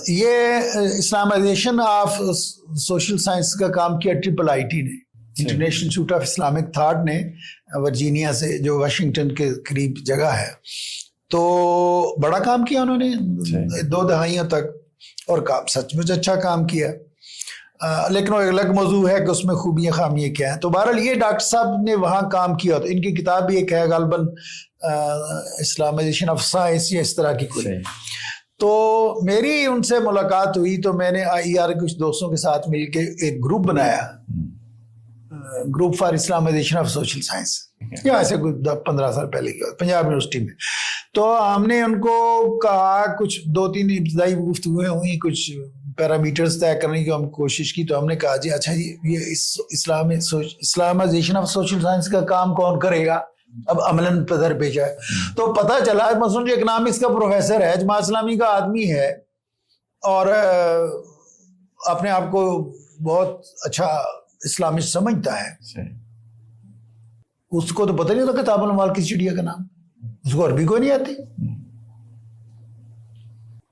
یہ اسلامائزیشن آف سوشل سائنس کا کام کیا IIIT نے، international institute of Islamic thought نے، ورجینیا سے جو واشنگٹن کے قریب جگہ ہے. تو بڑا کام کیا انہوں نے 2 دہائیوں تک، اور کام سچ مچ اچھا کام کیا. لیکن وہ ایک الگ موضوع ہے کہ اس میں خوبیاں خامیاں کیا ہیں. تو بہرحال یہ ڈاکٹر صاحب نے وہاں کام کیا. تو ان کی کتاب بھی ایک ہے غالباً اسلامائزیشن آف سائنس یا اس طرح کی کوئی. تو میری ان سے ملاقات ہوئی تو میں نے IER کچھ دوستوں کے ساتھ مل کے ایک گروپ بنایا، group for Islamization of social science. یہاں سے 15 سال پہلے کی بات، پنجاب یونیورسٹی میں. تو ہم نے ان کو کہا, کچھ 2-3 ابتدائی گفتگویں ہوئی, کچھ پیرامیٹرز طے کرنے کی ہم کوشش کی. تو ہم نے کہا جی اچھا جی یہ اسلامائزیشن آف سوشل سائنس کا کام کون کرے گا اب عملاً پدر پیش ہے. تو پتہ چلا مثلاً جو اکنامکس کا پروفیسر ہے, جماعت اسلامی کا آدمی ہے, اور اپنے آپ کو بہت اچھا اسلامسٹ سمجھتا ہے, اس کو تو پتہ نہیں ہوتا کتاب الموال کس چڑیا کا نام, اس کو عربی کوئی نہیں آتی.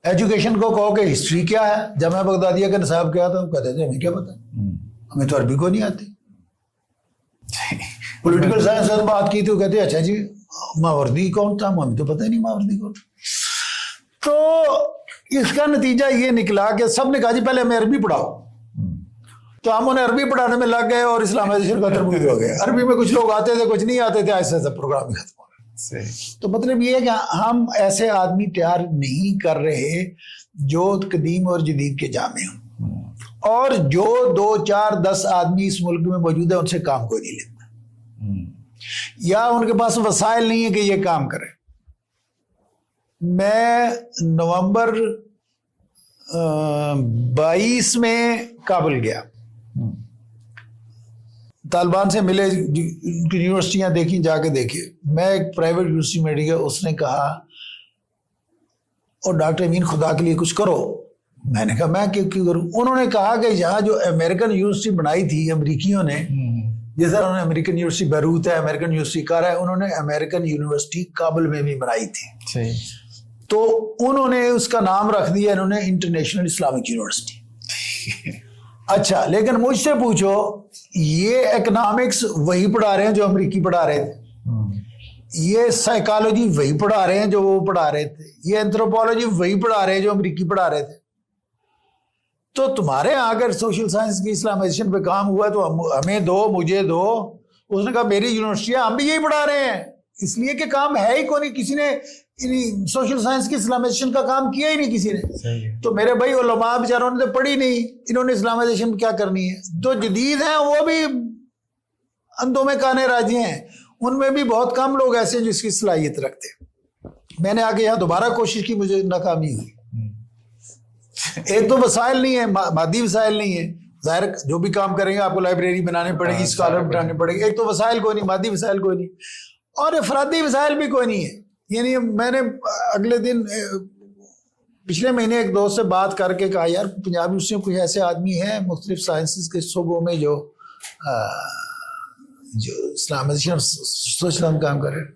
ایجوکیشن کو کہو کہ ہسٹری کیا ہے, جامعہ بغدادیہ کا نصاب کیا تھا, وہ کہتے تھے ہمیں کیا پتا, ہمیں تو عربی کو نہیں آتی. پولیٹیکل سائنس سے بات کی تو کہتے اچھا جی ماوردی کون تھا, ہمیں تو پتہ ہی نہیں ماوردی کون. تو اس کا نتیجہ یہ نکلا کہ سب نے کہا جی پہلے ہمیں عربی پڑھاؤ. تو ہم انہیں عربی پڑھانے میں لگ گئے اور اسلامائزیشن کا تربیت ہو گیا. عربی میں کچھ لوگ آتے تھے, کچھ نہیں آتے تھے, ایسے ایسا پروگرام ختم ہو گیا. تو مطلب یہ ہے کہ ہم ایسے آدمی تیار نہیں کر رہے جو قدیم اور جدید کے جامع ہوں, اور جو 2-4-10 آدمی اس ملک میں موجود ہے ان سے کام کوئی نہیں لیتا, یا ان کے پاس وسائل نہیں ہے کہ یہ کام کرے. میں نومبر 22 میں کابل گیا, طالبان سے ملے, ان کی یونیورسٹیاں دیکھیں, جا کے دیکھے. میں ایک پرائیویٹ یونیورسٹی میں گیا, اس نے کہا اور ڈاکٹر امین خدا کے لیے کچھ کرو. میں نے کہا میں کیوں کروں. انہوں نے کہا کہ یہاں جو امریکن یونیورسٹی بنائی تھی امریکیوں نے, جیسا انہوں نے امریکن یونیورسٹی بیروت ہے, امریکن یونیورسٹی کارا ہے, انہوں نے امریکن یونیورسٹی کابل میں بھی بنائی تھی. تو انہوں نے اس کا نام رکھ دیا انہوں نے انٹرنیشنل اسلامک یونیورسٹی. اچھا, لیکن مجھ سے پوچھو یہ اکنامکس وہی پڑھا رہے ہیں جو امریکی پڑھا رہے تھے, یہ سائیکالوجی وہی پڑھا رہے ہیں جو وہ پڑھا رہے تھے, یہ اینتھروپولوجی وہی پڑھا رہے ہیں جو امریکی پڑھا رہے تھے. تو تمہارے یہاں اگر سوشل سائنس کی اسلامائزیشن پہ کام ہوا ہے تو ہمیں دو, مجھے دو. اس نے کہا میری یونیورسٹی ہے, ہم بھی یہی پڑھا رہے ہیں, اس لیے کہ کام ہے ہی کوئی نہیں, کسی نے سوشل سائنس کی اسلامائزیشن کا کام کیا ہی نہیں کسی نے. تو میرے بھائی علماء بیچاروں نے تو پڑھی نہیں, انہوں نے اسلامائزیشن کیا کرنی ہے. جو جدید ہیں وہ بھی اندھوں میں کانے راضی ہیں, ان میں بھی بہت کم لوگ ایسے ہیں جو اس کی صلاحیت رکھتے ہیں. میں نے آگے یہاں دوبارہ کوشش کی, مجھے ناکامی ہوئی. ایک تو وسائل نہیں ہے, مادی وسائل نہیں ہے, ظاہر جو بھی کام کریں گے آپ کو لائبریری بنانے پڑے گی, اسکالر بنانے پڑے گی. ایک تو وسائل کوئی نہیں, مادی وسائل کوئی نہیں, اور افرادی وسائل بھی کوئی نہیں ہے. یعنی میں نے اگلے دن پچھلے مہینے ایک دوست سے بات کر کے کہا یار پنجاب یونیورسٹی میں کچھ ایسے آدمی ہیں مختلف سائنسز کے شعبوں میں جو اسلامائزیشن سوشل کام کر رہے ہیں.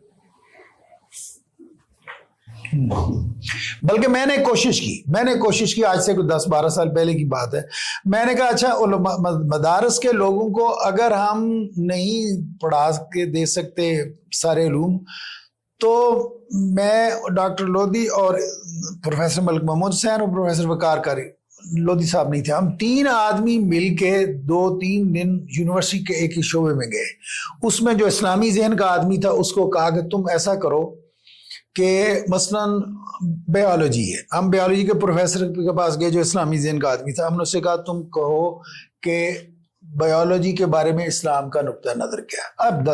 بلکہ میں نے کوشش کی آج سے کوئی 10-12 سال پہلے کی بات ہے. میں نے کہا اچھا مدارس کے لوگوں کو اگر ہم نہیں پڑھا کے دے سکتے سارے علوم, تو میں ڈاکٹر لودھی اور پروفیسر ملک محمود حسین اور پروفیسر وقار قاری, لودھی صاحب نہیں تھے, ہم 3 آدمی مل کے 2-3 دن یونیورسٹی کے ایک ہی شعبے میں گئے. اس میں جو اسلامی ذہن کا آدمی تھا اس کو کہا کہ تم ایسا کرو کہ مثلاً بیالوجی ہے, ہم بیالوجی کے پروفیسر کے پاس گئے جو اسلامی ذہن کا آدمی تھا. ہم نے اس سے کہا تم کہو کہ بیالوجی کے بارے میں اسلام کا نقطہ نظر کیا ہے, اب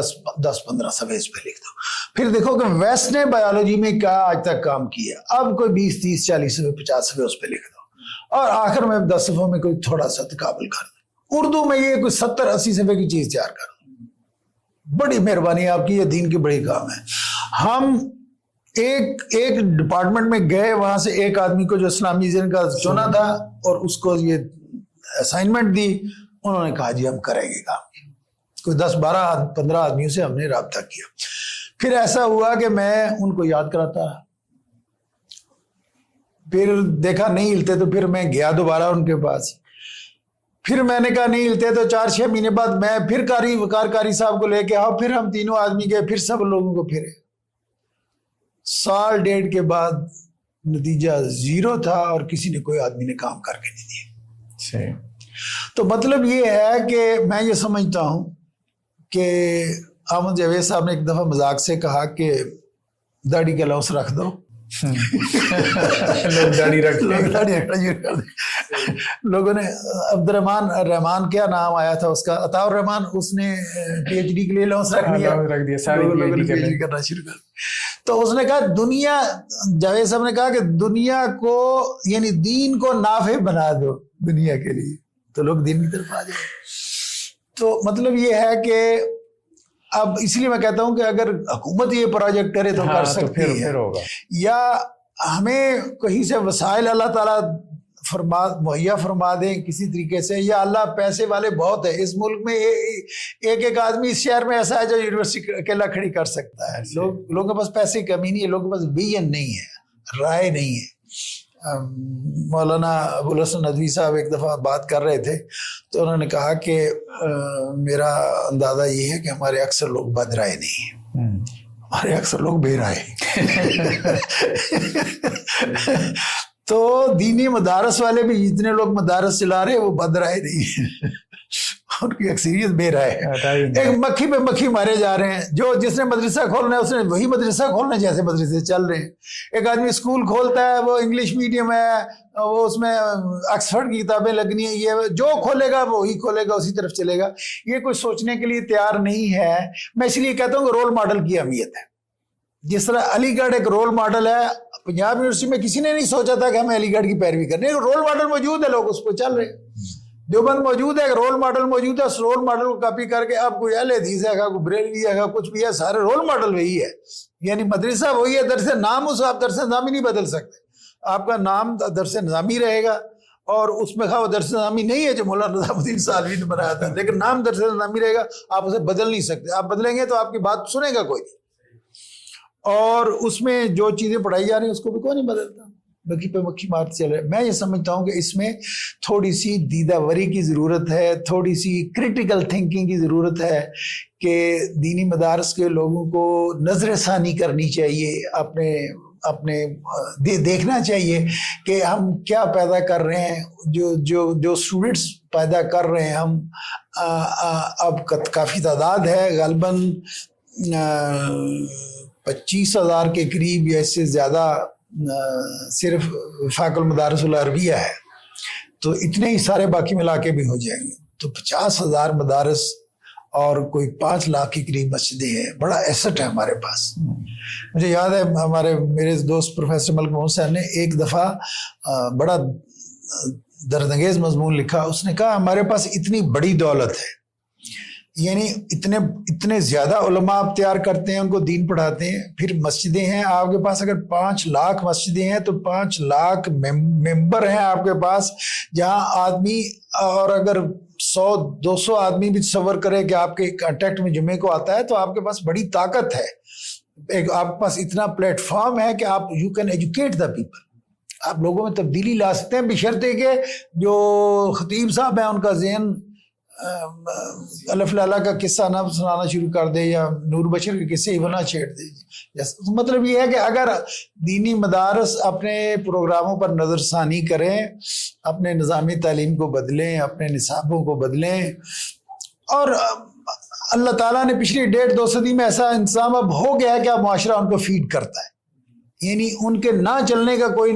10-15 صفحے اس پہ لکھ دو. پھر دیکھو کہ ویسٹ نے بیالوجی میں کیا آج تک کام کیا, اب کوئی 20-30-40 صفحے 50 صفحے اس پہ لکھ دو, اور آخر میں 10 صفحوں میں کوئی تھوڑا سا تقابل کر دو. اردو میں یہ کوئی 70-80 صفحے کی چیز تیار کر دو. بڑی مہربانی آپ کی, یہ دین کی بڑی کام ہے. ہم ایک ڈپارٹمنٹ میں گئے, وہاں سے ایک آدمی کو جو اسلامی ذہن کا چنا تھا اور اس کو یہ اسائنمنٹ دی, انہوں نے کہا جی ہم کریں گے کام. کوئی 10-12-15 آدمیوں سے ہم نے رابطہ کیا. پھر ایسا ہوا کہ میں ان کو یاد کراتا رہا, پھر دیکھا نہیں ہلتے تو پھر میں گیا دوبارہ ان کے پاس. پھر میں نے کہا نہیں ہلتے تو 4-6 مہینے بعد میں پھر وقار قاری صاحب کو لے کے آؤ, پھر ہم تینوں آدمی گئے, پھر سب لوگوں کو پھرے. 1.5 کے بعد نتیجہ 0 تھا اور کسی نے کوئی آدمی نے کام کر کے نہیں دیا. تو مطلب یہ ہے کہ میں یہ سمجھتا ہوں کہ احمد جاوید صاحب نے ایک دفعہ مذاق سے کہا کہ داڑھی کا لوس رکھ دو لوگ داڑھی رکھتے ہیں، لوگ داڑھی رکھنا شروع کر دیں. لوگوں نے عبد الرحمان کیا نام آیا تھا اس کا، عطاء الرحمان، اس نے پی ایچ ڈی کے لیے لانس رکھ دیا، سارے لوگوں نے PhD کرنا شروع کر دیا. تو اس نے کہا دنیا، جاوید صاحب نے کہا کہ دنیا کو یعنی دین کو نافع بنا دو دنیا کے لیے، تو لوگ دین کی طرف آ جائیں. تو مطلب یہ ہے کہ اب اس لیے میں کہتا ہوں کہ اگر حکومت یہ پروجیکٹ کرے تو کر سکتی ہے، یا ہمیں کہیں سے وسائل اللہ تعالیٰ مہیا فرما دیں کسی طریقے سے، یا اللہ پیسے والے بہت ہے اس ملک میں، ایک آدمی اس شہر میں ایسا ہے جو یونیورسٹی اکیلا کھڑی کر سکتا ہے. لوگوں کے پاس پیسے کی کمی نہیں ہے، لوگوں کے پاس ویژن نہیں ہے، رائے نہیں ہے. مولانا ابوالحسن ندوی صاحب ایک دفعہ بات کر رہے تھے تو انہوں نے کہا کہ میرا اندازہ یہ ہے کہ ہمارے اکثر لوگ بد رائے نہیں ہیں، ہمارے اکثر لوگ بے رائے. تو دینی مدارس والے بھی جتنے لوگ مدارس چلا رہے ہیں وہ بد رائے نہیں ہیں، ان کی اکثریت بے رائے ہے. ایک مکھی پہ مکھی مارے جا رہے ہیں، جس نے مدرسہ کھولنا ہے اس نے وہی مدرسہ کھولنا جیسے مدرسے چل رہے ہیں. ایک آدمی اسکول کھولتا ہے وہ انگلش میڈیم ہے، وہ اس میں آکسفورڈ کی کتابیں لگنی ہیں، یہ جو کھولے گا وہی کھولے گا، اسی طرف چلے گا. یہ کوئی سوچنے کے لیے تیار نہیں ہے. میں اس لیے کہتا ہوں کہ رول ماڈل کی اہمیت ہے. جس طرح علی گڑھ ایک رول ماڈل ہے، پنجاب یونیورسٹی میں کسی نے نہیں سوچا تھا کہ ہمیں علی گڑھ کی پیروی کرنی ہے، رول ماڈل موجود ہے، لوگ اس پہ چل رہے ہیں. دیوبند موجود ہے، رول ماڈل موجود ہے، اس رول ماڈل کو کاپی کر کے اب کوئی اہل حدیث ہے، کوئی بریلوی ہے، کچھ بھی ہے، سارے رول ماڈل وہی ہے. یعنی مدرسہ وہی ہے، درس نام اس آپ درس نظامی نہیں بدل سکتے. آپ کا نام درس نظامی رہے گا، اور اس میں وہ درس نظامی نہیں ہے جو مولانا نظام الدین سالوی نے بنایا تھا، لیکن نام درس نظامی رہے گا، آپ اسے بدل نہیں سکتے. آپ بدلیں گے تو آپ کی بات سنے گا کوئی نہیں، اور اس میں جو چیزیں پڑھائی جا رہی ہیں اس کو بھی کوئی نہیں بدلتا. مکھی پہ مکھی مارتے چل رہے. میں یہ سمجھتا ہوں کہ اس میں تھوڑی سی دیدہ وری کی ضرورت ہے، تھوڑی سی کریٹیکل تھنکنگ کی ضرورت ہے، کہ دینی مدارس کے لوگوں کو نظر ثانی کرنی چاہیے، اپنے دیکھنا چاہیے کہ ہم کیا پیدا کر رہے ہیں. جو اسٹوڈنٹس پیدا کر رہے ہیں ہم، اب کافی تعداد ہے، غالباً 25,000 کے قریب یا اس سے زیادہ صرف وفاق المدارس العربیہ ہے. تو اتنے ہی سارے باقی ملا کے بھی ہو جائیں گے، تو 50,000 مدارس اور کوئی 5 لاکھ کے قریب مسجدیں ہیں. بڑا ایسٹ ہے ہمارے پاس. مجھے یاد ہے میرے دوست پروفیسر ملک محمد صاحب نے ایک دفعہ بڑا دردانگیز مضمون لکھا. اس نے کہا ہمارے پاس اتنی بڑی دولت ہے، یعنی اتنے زیادہ علماء آپ تیار کرتے ہیں، ان کو دین پڑھاتے ہیں، پھر مسجدیں ہیں آپ کے پاس. اگر 5 لاکھ مسجدیں ہیں تو 5 لاکھ ممبر ہیں آپ کے پاس، جہاں آدمی، اور اگر 100-200 آدمی بھی تصور کرے کہ آپ کے کانٹیکٹ میں جمعے کو آتا ہے، تو آپ کے پاس بڑی طاقت ہے. آپ کے پاس اتنا پلیٹ فارم ہے کہ آپ you can educate the people. آپ لوگوں میں تبدیلی لا سکتے ہیں، بشرطے کہ جو خطیب صاحب ہیں ان کا ذہن الف لالا کا قصہ نہ سنانا شروع کر دے، یا نور بشر کے قصے ہی بنا چھیڑ دے. مطلب یہ ہے کہ اگر دینی مدارس اپنے پروگراموں پر نظر ثانی کریں، اپنے نظامی تعلیم کو بدلیں، اپنے نصابوں کو بدلیں، اور اللہ تعالیٰ نے پچھلی 1.5-2 صدی میں ایسا انتظام اب ہو گیا ہے کہ اب معاشرہ ان کو فیڈ کرتا ہے. یعنی ان کے نہ چلنے کا کوئی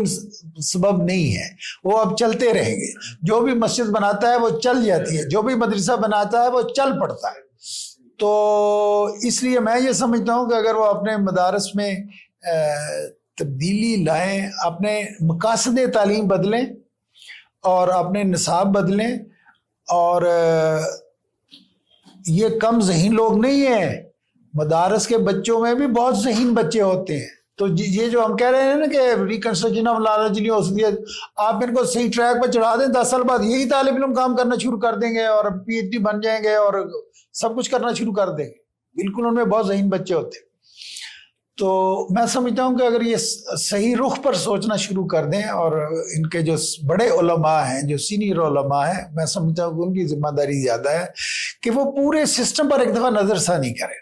سبب نہیں ہے، وہ اب چلتے رہیں گے. جو بھی مسجد بناتا ہے وہ چل جاتی ہے، جو بھی مدرسہ بناتا ہے وہ چل پڑتا ہے. تو اس لیے میں یہ سمجھتا ہوں کہ اگر وہ اپنے مدارس میں تبدیلی لائیں، اپنے مقاصد تعلیم بدلیں اور اپنے نصاب بدلیں، اور یہ کم ذہین لوگ نہیں ہیں، مدارس کے بچوں میں بھی بہت ذہین بچے ہوتے ہیں. تو یہ جو ہم کہہ رہے ہیں نا کہ ریکنسٹرکشن آف نالج یونیورسٹی، آپ ان کو صحیح ٹریک پہ چڑھا دیں، 10 سال بعد یہی طالب علم کام کرنا شروع کر دیں گے، اور PhD بن جائیں گے، اور سب کچھ کرنا شروع کر دیں گے. بالکل ان میں بہت ذہین بچے ہوتے ہیں. تو میں سمجھتا ہوں کہ اگر یہ صحیح رخ پر سوچنا شروع کر دیں، اور ان کے جو بڑے علماء ہیں، جو سینئر علماء ہیں، میں سمجھتا ہوں کہ ان کی ذمہ داری زیادہ ہے کہ وہ پورے سسٹم پر ایک دفعہ نظر ثانی کریں.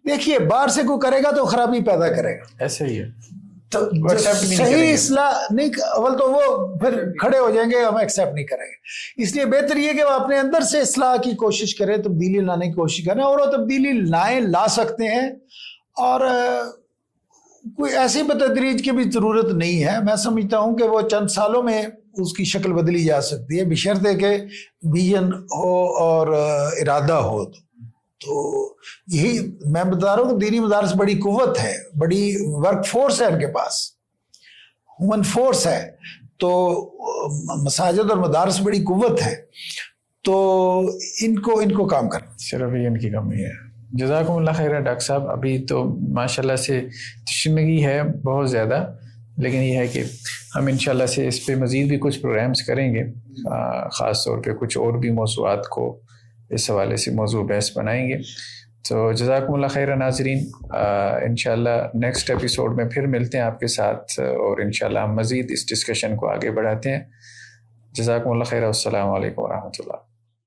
دیکھیے باہر سے کوئی کرے گا تو خرابی پیدا کرے گا، ایسے ہی ہے. تو صحیح اصلاح نہیں، اول تو وہ پھر کھڑے ہو جائیں گے، ہم ایکسیپٹ نہیں کریں گے. اس لیے بہتر یہ کہ وہ اپنے اندر سے اصلاح کی کوشش کریں، تبدیلی لانے کی کوشش کریں، اور وہ تبدیلی لا سکتے ہیں. اور کوئی ایسی بتدریج کی بھی ضرورت نہیں ہے. میں سمجھتا ہوں کہ وہ چند سالوں میں اس کی شکل بدلی جا سکتی ہے بشرطے کہ ویژن ہو اور ارادہ ہو. تو یہی میں بتا رہا ہوں کہ دینی مدارس بڑی قوت ہے, بڑی ورک فورس ہے ان کے پاس, ہیومن فورس ہے. تو مساجد اور مدارس بڑی قوت ہے, تو ان کو کام کرنا. صرف ان کی کمی ہے. جزاکم اللہ خیر ڈاکٹر صاحب. ابھی تو ماشاءاللہ سے تشنگی ہے بہت زیادہ, لیکن یہ ہے کہ ہم انشاءاللہ سے اس پہ مزید بھی کچھ پروگرامز کریں گے, خاص طور پہ کچھ اور بھی موضوعات کو اس حوالے سے موضوع بحث بنائیں گے. تو جزاکم اللہ خیر ناظرین, انشاءاللہ نیکسٹ ایپیسوڈ میں پھر ملتے ہیں آپ کے ساتھ, اور انشاءاللہ ہم مزید اس ڈسکشن کو آگے بڑھاتے ہیں. جزاکم اللہ خیر. السلام علیکم ورحمۃ اللہ.